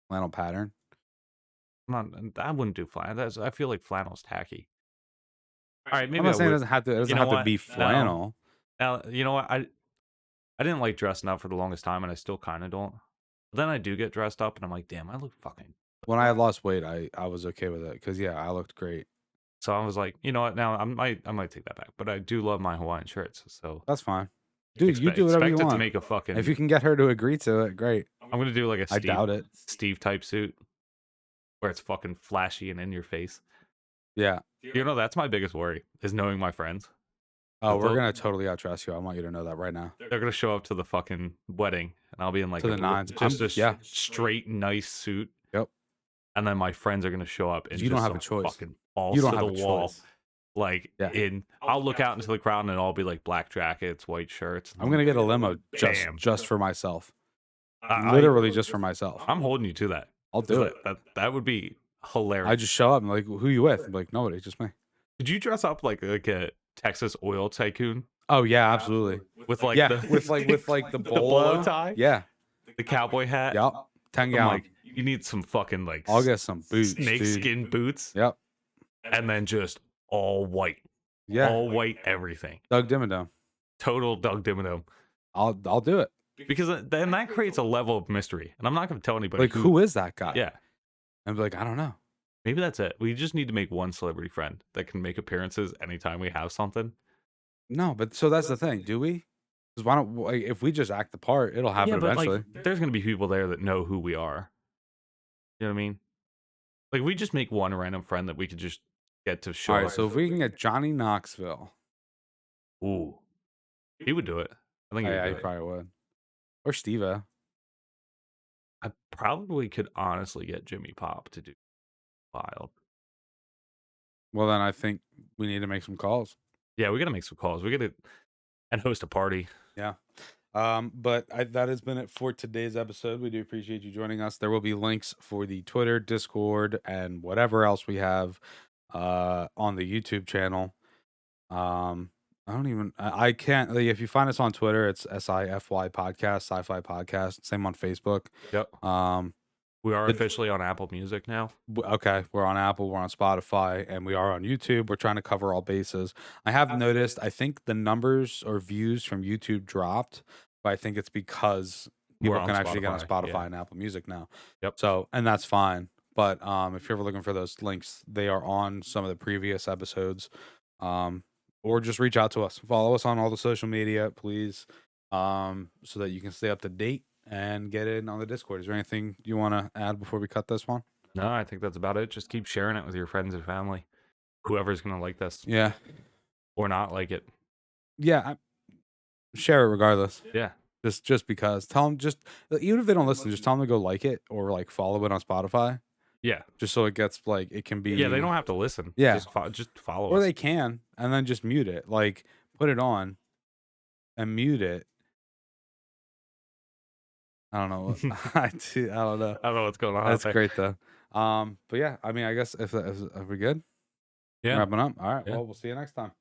flannel pattern. I wouldn't do flannel. I feel like flannel's tacky. All right, I'm maybe not I saying would. it doesn't have to. It doesn't You know have to what? be No. flannel. Now, you know what? I didn't like dressing up for the longest time, and I still kind of don't. But then I do get dressed up, and I'm like, damn, I look fucking. When I had lost weight, I was okay with it because yeah, I looked great. So I was like, you know what? Now I might take that back, but I do love my Hawaiian shirts. So That's fine, dude. You do whatever you expect it want. to make a fucking. If you can get her to agree to it, great. I'm gonna do like a I doubt it. Steve type suit, where it's fucking flashy and in your face. Yeah. You know, that's my biggest worry is knowing my friends. Oh, we're They'll- gonna totally outdress you. I want you to know that right now. They're gonna show up to the fucking wedding, and I'll be in like To the a nines. just a Yeah. straight nice suit. Yep. And then my friends are gonna show up and You don't just have a some choice. fucking balls You don't to have the a wall. choice. Like Yeah. I'll look out into the crowd and it'll be like black jackets, white shirts. I'm gonna get a limo Bam. just for myself. I- Literally just for myself. I'm holding you to that. I'll do it. That would be hilarious. I just show up and like, who you with? I'm like, nobody, just me. Did you dress up like a Texas oil tycoon Oh yeah, absolutely. with like Yeah, the with the the bolo. bolo tie, Yeah. the cowboy hat? Yep. 10 I'm gallon. like, you need some fucking like I'll get some boots. snake dude. skin boots, Yep. and then just all white, Yeah. all white everything. Doug Dimmadome. Total Doug Dimmadome. I'll do it. Because then that creates a level of mystery, and I'm not going to tell anybody. Like, who is that guy? Yeah, And be like, I don't know. maybe that's it. We just need to make one celebrity friend that can make appearances anytime we have something. No, but so that's the thing. Do we? Because why don't like, if we just act the part, it'll happen Yeah, but eventually. like, there's going to be people there that know who we are. You know what I mean? Like, we just make one random friend that we could just get to show All right. up. So if we can get Johnny Knoxville, Ooh, he would do it. I think he would yeah, do he it. probably would. Or Steve. I probably could honestly get Jimmy Pop to do Wild. Well, then I think we need to make some calls. Yeah, we got to make some calls. We got to and host a party. Yeah. But that has been it for today's episode. We do appreciate you joining us. There will be links for the Twitter, Discord, and whatever else we have on the YouTube channel. I can't, like, if you find us on Twitter, it's SIFY podcast, Sci-Fi podcast. Same on Facebook. Yep. We are officially on Apple Music now. Okay, we're on Apple, we're on Spotify, and we are on YouTube. We're trying to cover all bases. I have noticed, I think the numbers or views from YouTube dropped, but I think it's because people We're on can actually get on Spotify, Spotify yeah. and Apple Music now. Yep. So, and that's fine. But if you're ever looking for those links, they are on some of the previous episodes. Um, or just reach out to us. Follow us on all the social media, please, so that you can stay up to date and get in on the Discord. Is there anything you want to add before we cut this one? No, I think that's about it. Just keep sharing it with your friends and family. Whoever's gonna like this Yeah, or not like it. yeah. Share it regardless. Yeah. Just because. Tell them just even if they don't listen, just tell them to go like it or like follow it on Spotify, Yeah. just so it gets like it can Yeah, they be. don't have to listen. Yeah, Just follow or us. they can and then just mute it. Like put it on and mute it. I don't know. I don't know. I don't know what's going on out That's there. great though. But yeah, I mean, I guess if we good, Yeah. wrapping up. All right. Yeah. Well, we'll see you next time.